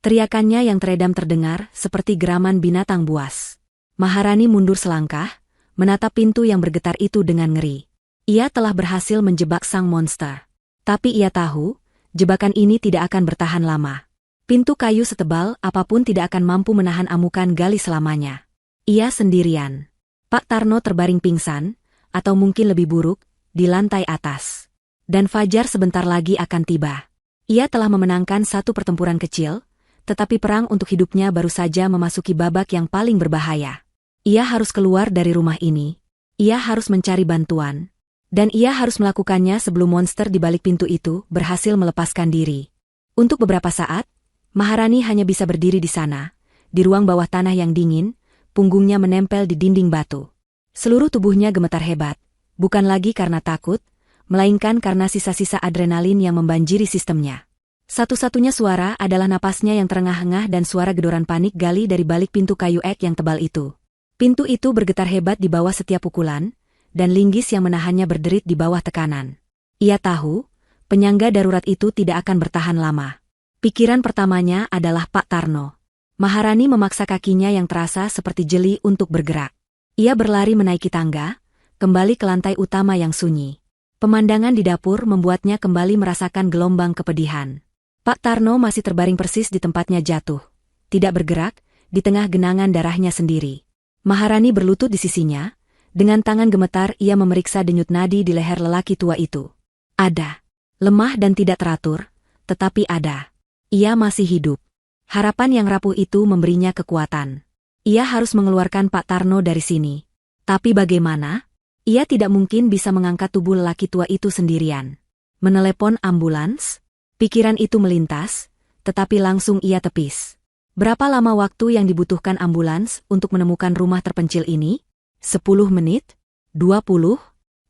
Teriakannya yang teredam terdengar seperti geraman binatang buas. Maharani mundur selangkah, menatap pintu yang bergetar itu dengan ngeri. Ia telah berhasil menjebak sang monster. Tapi ia tahu, jebakan ini tidak akan bertahan lama. Pintu kayu setebal apapun tidak akan mampu menahan amukan Galih selamanya. Ia sendirian. Pak Tarno terbaring pingsan, atau mungkin lebih buruk, di lantai atas. Dan fajar sebentar lagi akan tiba. Ia telah memenangkan satu pertempuran kecil, tetapi perang untuk hidupnya baru saja memasuki babak yang paling berbahaya. Ia harus keluar dari rumah ini. Ia harus mencari bantuan. Dan ia harus melakukannya sebelum monster di balik pintu itu berhasil melepaskan diri. Untuk beberapa saat, Maharani hanya bisa berdiri di sana, di ruang bawah tanah yang dingin, punggungnya menempel di dinding batu. Seluruh tubuhnya gemetar hebat, bukan lagi karena takut, melainkan karena sisa-sisa adrenalin yang membanjiri sistemnya. Satu-satunya suara adalah napasnya yang terengah-engah dan suara gedoran panik Galih dari balik pintu kayu ek yang tebal itu. Pintu itu bergetar hebat di bawah setiap pukulan, dan linggis yang menahannya berderit di bawah tekanan. Ia tahu, penyangga darurat itu tidak akan bertahan lama. Pikiran pertamanya adalah Pak Tarno. Maharani memaksa kakinya yang terasa seperti jeli untuk bergerak. Ia berlari menaiki tangga, kembali ke lantai utama yang sunyi. Pemandangan di dapur membuatnya kembali merasakan gelombang kepedihan. Pak Tarno masih terbaring persis di tempatnya jatuh. Tidak bergerak, di tengah genangan darahnya sendiri. Maharani berlutut di sisinya. Dengan tangan gemetar ia memeriksa denyut nadi di leher lelaki tua itu. Ada. Lemah dan tidak teratur, tetapi ada. Ia masih hidup. Harapan yang rapuh itu memberinya kekuatan. Ia harus mengeluarkan Pak Tarno dari sini. Tapi bagaimana? Ia tidak mungkin bisa mengangkat tubuh lelaki tua itu sendirian. Menelepon ambulans? Pikiran itu melintas, tetapi langsung ia tepis. Berapa lama waktu yang dibutuhkan ambulans untuk menemukan rumah terpencil ini? 10 menit? 20?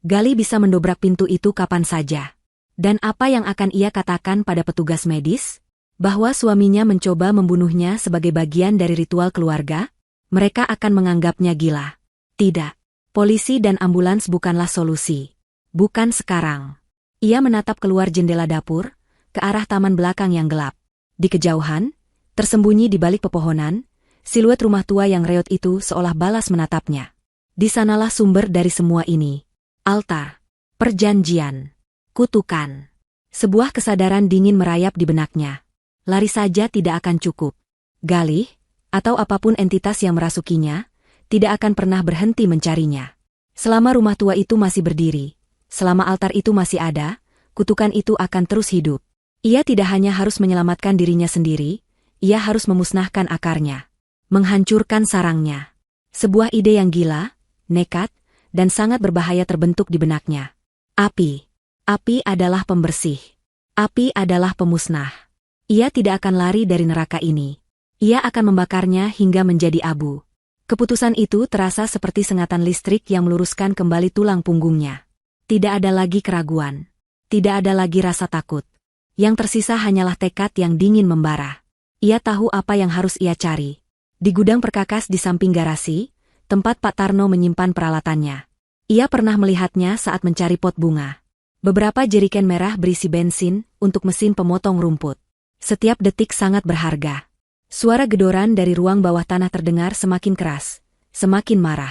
Gali bisa mendobrak pintu itu kapan saja. Dan apa yang akan ia katakan pada petugas medis? Bahwa suaminya mencoba membunuhnya sebagai bagian dari ritual keluarga? Mereka akan menganggapnya gila. Tidak. Polisi dan ambulans bukanlah solusi. Bukan sekarang. Ia menatap keluar jendela dapur, ke arah taman belakang yang gelap. Di kejauhan, tersembunyi di balik pepohonan, siluet rumah tua yang reot itu seolah balas menatapnya. Di sanalah sumber dari semua ini. Altar. Perjanjian. Kutukan. Sebuah kesadaran dingin merayap di benaknya. Lari saja tidak akan cukup. Galih, atau apapun entitas yang merasukinya, tidak akan pernah berhenti mencarinya. Selama rumah tua itu masih berdiri, selama altar itu masih ada, kutukan itu akan terus hidup. Ia tidak hanya harus menyelamatkan dirinya sendiri, ia harus memusnahkan akarnya. Menghancurkan sarangnya. Sebuah ide yang gila, nekat, dan sangat berbahaya terbentuk di benaknya. Api. Api adalah pembersih. Api adalah pemusnah. Ia tidak akan lari dari neraka ini. Ia akan membakarnya hingga menjadi abu. Keputusan itu terasa seperti sengatan listrik yang meluruskan kembali tulang punggungnya. Tidak ada lagi keraguan. Tidak ada lagi rasa takut. Yang tersisa hanyalah tekad yang dingin membara. Ia tahu apa yang harus ia cari. Di gudang perkakas di samping garasi, tempat Pak Tarno menyimpan peralatannya. Ia pernah melihatnya saat mencari pot bunga. Beberapa jeriken merah berisi bensin untuk mesin pemotong rumput. Setiap detik sangat berharga. Suara gedoran dari ruang bawah tanah terdengar semakin keras, semakin marah.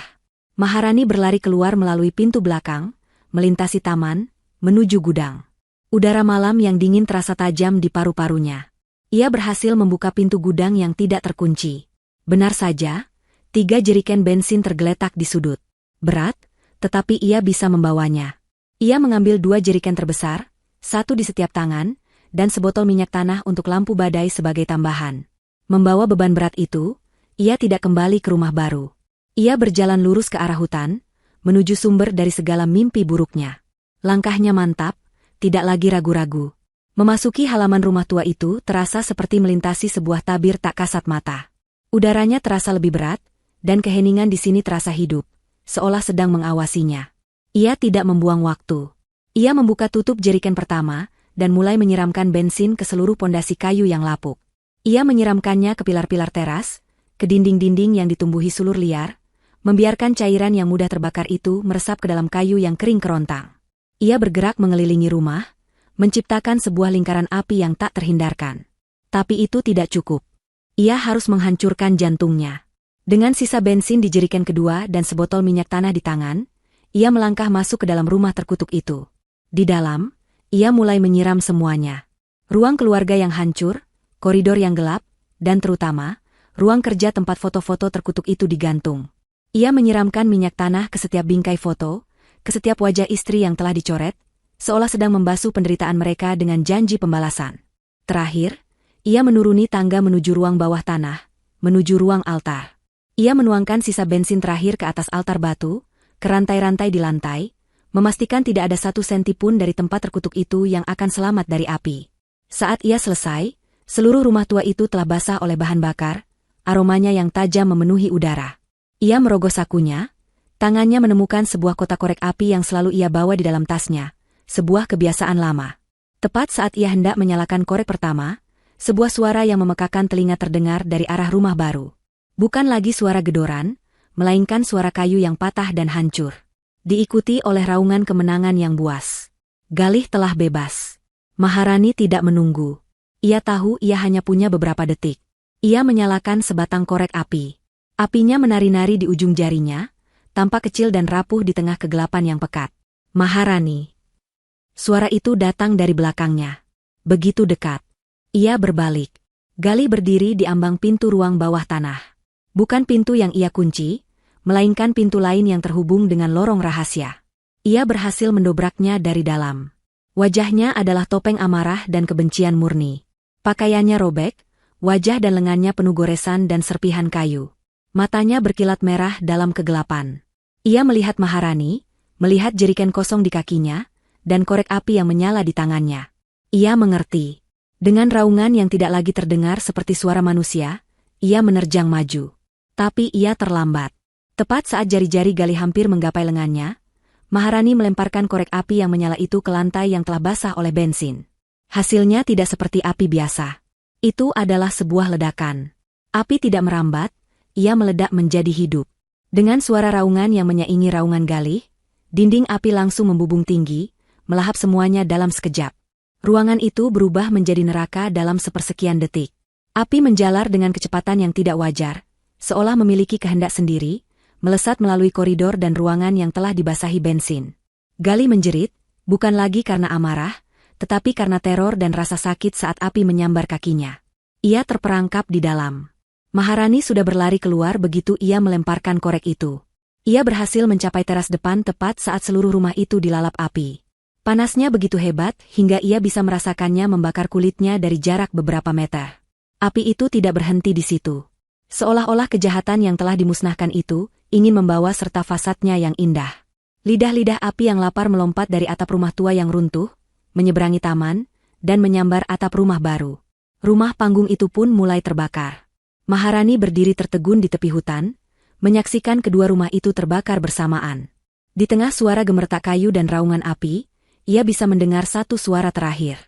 Maharani berlari keluar melalui pintu belakang, melintasi taman, menuju gudang. Udara malam yang dingin terasa tajam di paru-parunya. Ia berhasil membuka pintu gudang yang tidak terkunci. Benar saja, 3 jeriken bensin tergeletak di sudut. Berat, tetapi ia bisa membawanya. Ia mengambil 2 jeriken terbesar, 1 di setiap tangan, dan sebotol minyak tanah untuk lampu badai sebagai tambahan. Membawa beban berat itu, ia tidak kembali ke rumah baru. Ia berjalan lurus ke arah hutan, menuju sumber dari segala mimpi buruknya. Langkahnya mantap, tidak lagi ragu-ragu. Memasuki halaman rumah tua itu terasa seperti melintasi sebuah tabir tak kasat mata. Udaranya terasa lebih berat, dan keheningan di sini terasa hidup, seolah sedang mengawasinya. Ia tidak membuang waktu. Ia membuka tutup jeriken pertama, dan mulai menyiramkan bensin ke seluruh pondasi kayu yang lapuk. Ia menyiramkannya ke pilar-pilar teras, ke dinding-dinding yang ditumbuhi sulur liar, membiarkan cairan yang mudah terbakar itu meresap ke dalam kayu yang kering kerontang. Ia bergerak mengelilingi rumah, menciptakan sebuah lingkaran api yang tak terhindarkan. Tapi itu tidak cukup. Ia harus menghancurkan jantungnya. Dengan sisa bensin di jeriken kedua dan sebotol minyak tanah di tangan, ia melangkah masuk ke dalam rumah terkutuk itu. Di dalam, ia mulai menyiram semuanya. Ruang keluarga yang hancur, koridor yang gelap, dan terutama, ruang kerja tempat foto-foto terkutuk itu digantung. Ia menyiramkan minyak tanah ke setiap bingkai foto, ke setiap wajah istri yang telah dicoret, seolah sedang membasuh penderitaan mereka dengan janji pembalasan. Terakhir, ia menuruni tangga menuju ruang bawah tanah, menuju ruang altar. Ia menuangkan sisa bensin terakhir ke atas altar batu, ke rantai-rantai di lantai, memastikan tidak ada 1 senti pun dari tempat terkutuk itu yang akan selamat dari api. Saat ia selesai, seluruh rumah tua itu telah basah oleh bahan bakar, aromanya yang tajam memenuhi udara. Ia merogoh sakunya, tangannya menemukan sebuah kotak korek api yang selalu ia bawa di dalam tasnya, sebuah kebiasaan lama. Tepat saat ia hendak menyalakan korek pertama, sebuah suara yang memekakan telinga terdengar dari arah rumah baru. Bukan lagi suara gedoran, melainkan suara kayu yang patah dan hancur. Diikuti oleh raungan kemenangan yang buas. Galih telah bebas. Maharani tidak menunggu. Ia tahu ia hanya punya beberapa detik. Ia menyalakan sebatang korek api. Apinya menari-nari di ujung jarinya, tampak kecil dan rapuh di tengah kegelapan yang pekat. Maharani. Suara itu datang dari belakangnya. Begitu dekat. Ia berbalik. Galih berdiri di ambang pintu ruang bawah tanah. Bukan pintu yang ia kunci, melainkan pintu lain yang terhubung dengan lorong rahasia. Ia berhasil mendobraknya dari dalam. Wajahnya adalah topeng amarah dan kebencian murni. Pakaiannya robek, wajah dan lengannya penuh goresan dan serpihan kayu. Matanya berkilat merah dalam kegelapan. Ia melihat Maharani, melihat jeriken kosong di kakinya, dan korek api yang menyala di tangannya. Ia mengerti. Dengan raungan yang tidak lagi terdengar seperti suara manusia, ia menerjang maju. Tapi ia terlambat. Tepat saat jari-jari Galih hampir menggapai lengannya, Maharani melemparkan korek api yang menyala itu ke lantai yang telah basah oleh bensin. Hasilnya tidak seperti api biasa. Itu adalah sebuah ledakan. Api tidak merambat, ia meledak menjadi hidup. Dengan suara raungan yang menyaingi raungan Galih, dinding api langsung membubung tinggi, melahap semuanya dalam sekejap. Ruangan itu berubah menjadi neraka dalam sepersekian detik. Api menjalar dengan kecepatan yang tidak wajar, seolah memiliki kehendak sendiri, melesat melalui koridor dan ruangan yang telah dibasahi bensin. Galih menjerit, bukan lagi karena amarah, tetapi karena teror dan rasa sakit saat api menyambar kakinya. Ia terperangkap di dalam. Maharani sudah berlari keluar begitu ia melemparkan korek itu. Ia berhasil mencapai teras depan tepat saat seluruh rumah itu dilalap api. Panasnya begitu hebat hingga ia bisa merasakannya membakar kulitnya dari jarak beberapa meter. Api itu tidak berhenti di situ. Seolah-olah kejahatan yang telah dimusnahkan itu ingin membawa serta fasadnya yang indah. Lidah-lidah api yang lapar melompat dari atap rumah tua yang runtuh, menyeberangi taman, dan menyambar atap rumah baru. Rumah panggung itu pun mulai terbakar. Maharani berdiri tertegun di tepi hutan, menyaksikan kedua rumah itu terbakar bersamaan. Di tengah suara gemertak kayu dan raungan api, ia bisa mendengar satu suara terakhir.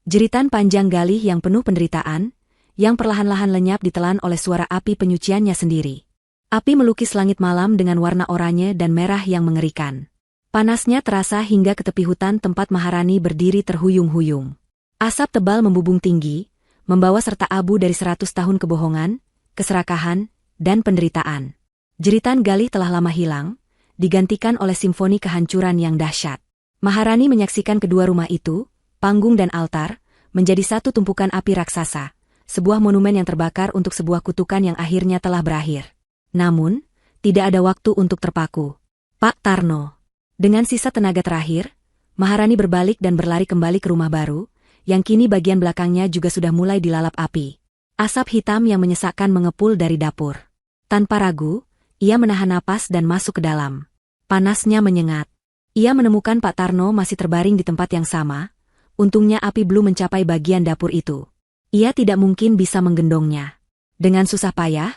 Jeritan panjang Galih yang penuh penderitaan, yang perlahan-lahan lenyap ditelan oleh suara api penyuciannya sendiri. Api melukis langit malam dengan warna oranye dan merah yang mengerikan. Panasnya terasa hingga ke tepi hutan tempat Maharani berdiri terhuyung-huyung. Asap tebal membubung tinggi, membawa serta abu dari 100 tahun kebohongan, keserakahan, dan penderitaan. Jeritan Galih telah lama hilang, digantikan oleh simfoni kehancuran yang dahsyat. Maharani menyaksikan kedua rumah itu, panggung dan altar, menjadi satu tumpukan api raksasa, sebuah monumen yang terbakar untuk sebuah kutukan yang akhirnya telah berakhir. Namun, tidak ada waktu untuk terpaku. Pak Tarno. Dengan sisa tenaga terakhir, Maharani berbalik dan berlari kembali ke rumah baru, yang kini bagian belakangnya juga sudah mulai dilalap api. Asap hitam yang menyesakkan mengepul dari dapur. Tanpa ragu, ia menahan napas dan masuk ke dalam. Panasnya menyengat. Ia menemukan Pak Tarno masih terbaring di tempat yang sama, untungnya api belum mencapai bagian dapur itu. Ia tidak mungkin bisa menggendongnya. Dengan susah payah,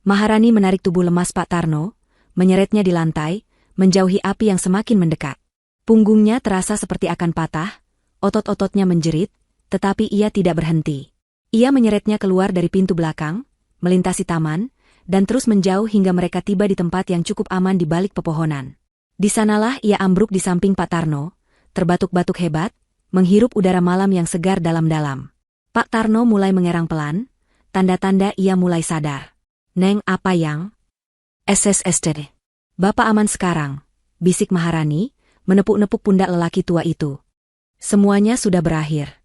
Maharani menarik tubuh lemas Pak Tarno, menyeretnya di lantai, menjauhi api yang semakin mendekat. Punggungnya terasa seperti akan patah, otot-ototnya menjerit, tetapi ia tidak berhenti. Ia menyeretnya keluar dari pintu belakang, melintasi taman, dan terus menjauh hingga mereka tiba di tempat yang cukup aman di balik pepohonan. Di sanalah ia ambruk di samping Pak Tarno, terbatuk-batuk hebat, menghirup udara malam yang segar dalam-dalam. Pak Tarno mulai mengerang pelan, tanda-tanda ia mulai sadar. Neng, apa yang? SSSD. Bapak aman sekarang, bisik Maharani, menepuk-nepuk pundak lelaki tua itu. Semuanya sudah berakhir.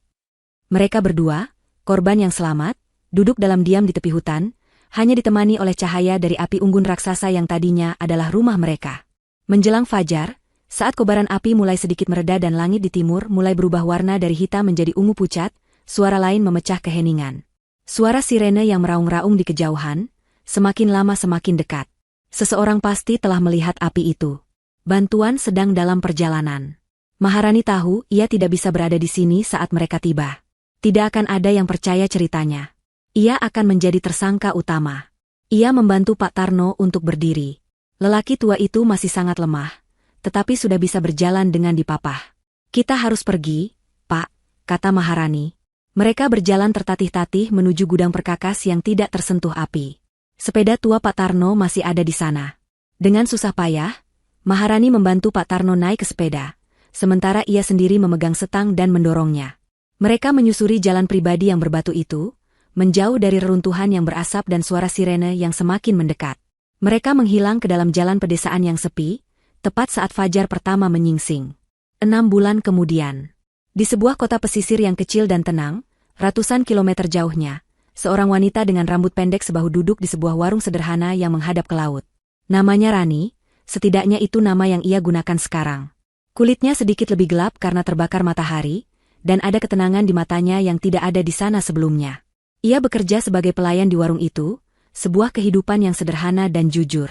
Mereka berdua, korban yang selamat, duduk dalam diam di tepi hutan, hanya ditemani oleh cahaya dari api unggun raksasa yang tadinya adalah rumah mereka. Menjelang fajar, saat kobaran api mulai sedikit mereda dan langit di timur mulai berubah warna dari hitam menjadi ungu pucat, suara lain memecah keheningan. Suara sirene yang meraung-raung di kejauhan, semakin lama semakin dekat. Seseorang pasti telah melihat api itu. Bantuan sedang dalam perjalanan. Maharani tahu ia tidak bisa berada di sini saat mereka tiba. Tidak akan ada yang percaya ceritanya. Ia akan menjadi tersangka utama. Ia membantu Pak Tarno untuk berdiri. Lelaki tua itu masih sangat lemah, tetapi sudah bisa berjalan dengan dipapah. Kita harus pergi, Pak, kata Maharani. Mereka berjalan tertatih-tatih menuju gudang perkakas yang tidak tersentuh api. Sepeda tua Pak Tarno masih ada di sana. Dengan susah payah, Maharani membantu Pak Tarno naik ke sepeda, sementara ia sendiri memegang setang dan mendorongnya. Mereka menyusuri jalan pribadi yang berbatu itu, menjauh dari reruntuhan yang berasap dan suara sirene yang semakin mendekat. Mereka menghilang ke dalam jalan pedesaan yang sepi, tepat saat fajar pertama menyingsing. 6 bulan kemudian, di sebuah kota pesisir yang kecil dan tenang, ratusan kilometer jauhnya, seorang wanita dengan rambut pendek sebahu duduk di sebuah warung sederhana yang menghadap ke laut. Namanya Rani, setidaknya itu nama yang ia gunakan sekarang. Kulitnya sedikit lebih gelap karena terbakar matahari, dan ada ketenangan di matanya yang tidak ada di sana sebelumnya. Ia bekerja sebagai pelayan di warung itu, sebuah kehidupan yang sederhana dan jujur.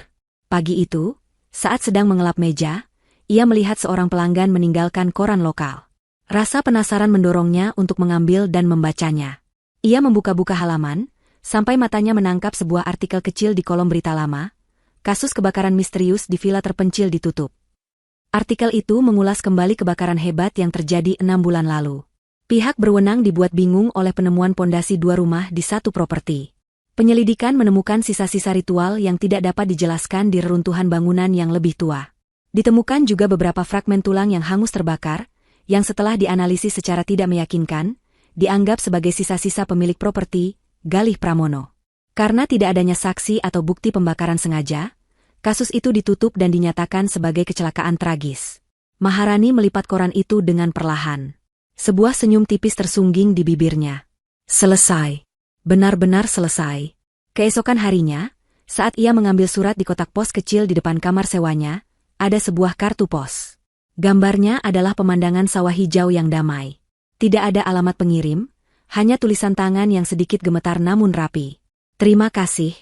Pagi itu, saat sedang mengelap meja, ia melihat seorang pelanggan meninggalkan koran lokal. Rasa penasaran mendorongnya untuk mengambil dan membacanya. Ia membuka-buka halaman, sampai matanya menangkap sebuah artikel kecil di kolom berita lama, kasus kebakaran misterius di villa terpencil ditutup. Artikel itu mengulas kembali kebakaran hebat yang terjadi 6 bulan lalu. Pihak berwenang dibuat bingung oleh penemuan pondasi 2 rumah di satu properti. Penyelidikan menemukan sisa-sisa ritual yang tidak dapat dijelaskan di reruntuhan bangunan yang lebih tua. Ditemukan juga beberapa fragmen tulang yang hangus terbakar, yang setelah dianalisis secara tidak meyakinkan, dianggap sebagai sisa-sisa pemilik properti, Galih Pramono. Karena tidak adanya saksi atau bukti pembakaran sengaja, kasus itu ditutup dan dinyatakan sebagai kecelakaan tragis. Maharani melipat koran itu dengan perlahan. Sebuah senyum tipis tersungging di bibirnya. Selesai. Benar-benar selesai. Keesokan harinya, saat ia mengambil surat di kotak pos kecil di depan kamar sewanya, ada sebuah kartu pos. Gambarnya adalah pemandangan sawah hijau yang damai. Tidak ada alamat pengirim, hanya tulisan tangan yang sedikit gemetar namun rapi. Terima kasih,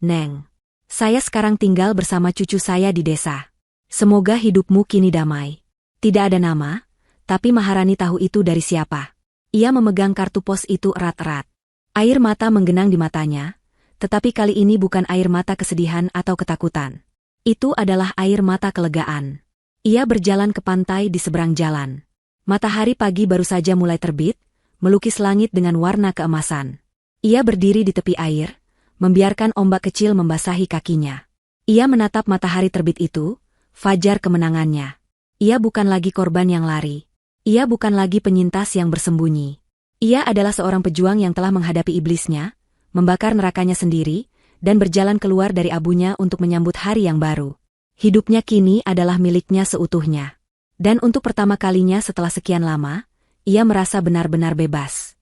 Neng. Saya sekarang tinggal bersama cucu saya di desa. Semoga hidupmu kini damai. Tidak ada nama, tapi Maharani tahu itu dari siapa. Ia memegang kartu pos itu erat-erat. Air mata menggenang di matanya, tetapi kali ini bukan air mata kesedihan atau ketakutan. Itu adalah air mata kelegaan. Ia berjalan ke pantai di seberang jalan. Matahari pagi baru saja mulai terbit, melukis langit dengan warna keemasan. Ia berdiri di tepi air, membiarkan ombak kecil membasahi kakinya. Ia menatap matahari terbit itu, fajar kemenangannya. Ia bukan lagi korban yang lari. Ia bukan lagi penyintas yang bersembunyi. Ia adalah seorang pejuang yang telah menghadapi iblisnya, membakar nerakanya sendiri, dan berjalan keluar dari abunya untuk menyambut hari yang baru. Hidupnya kini adalah miliknya seutuhnya. Dan untuk pertama kalinya setelah sekian lama, ia merasa benar-benar bebas.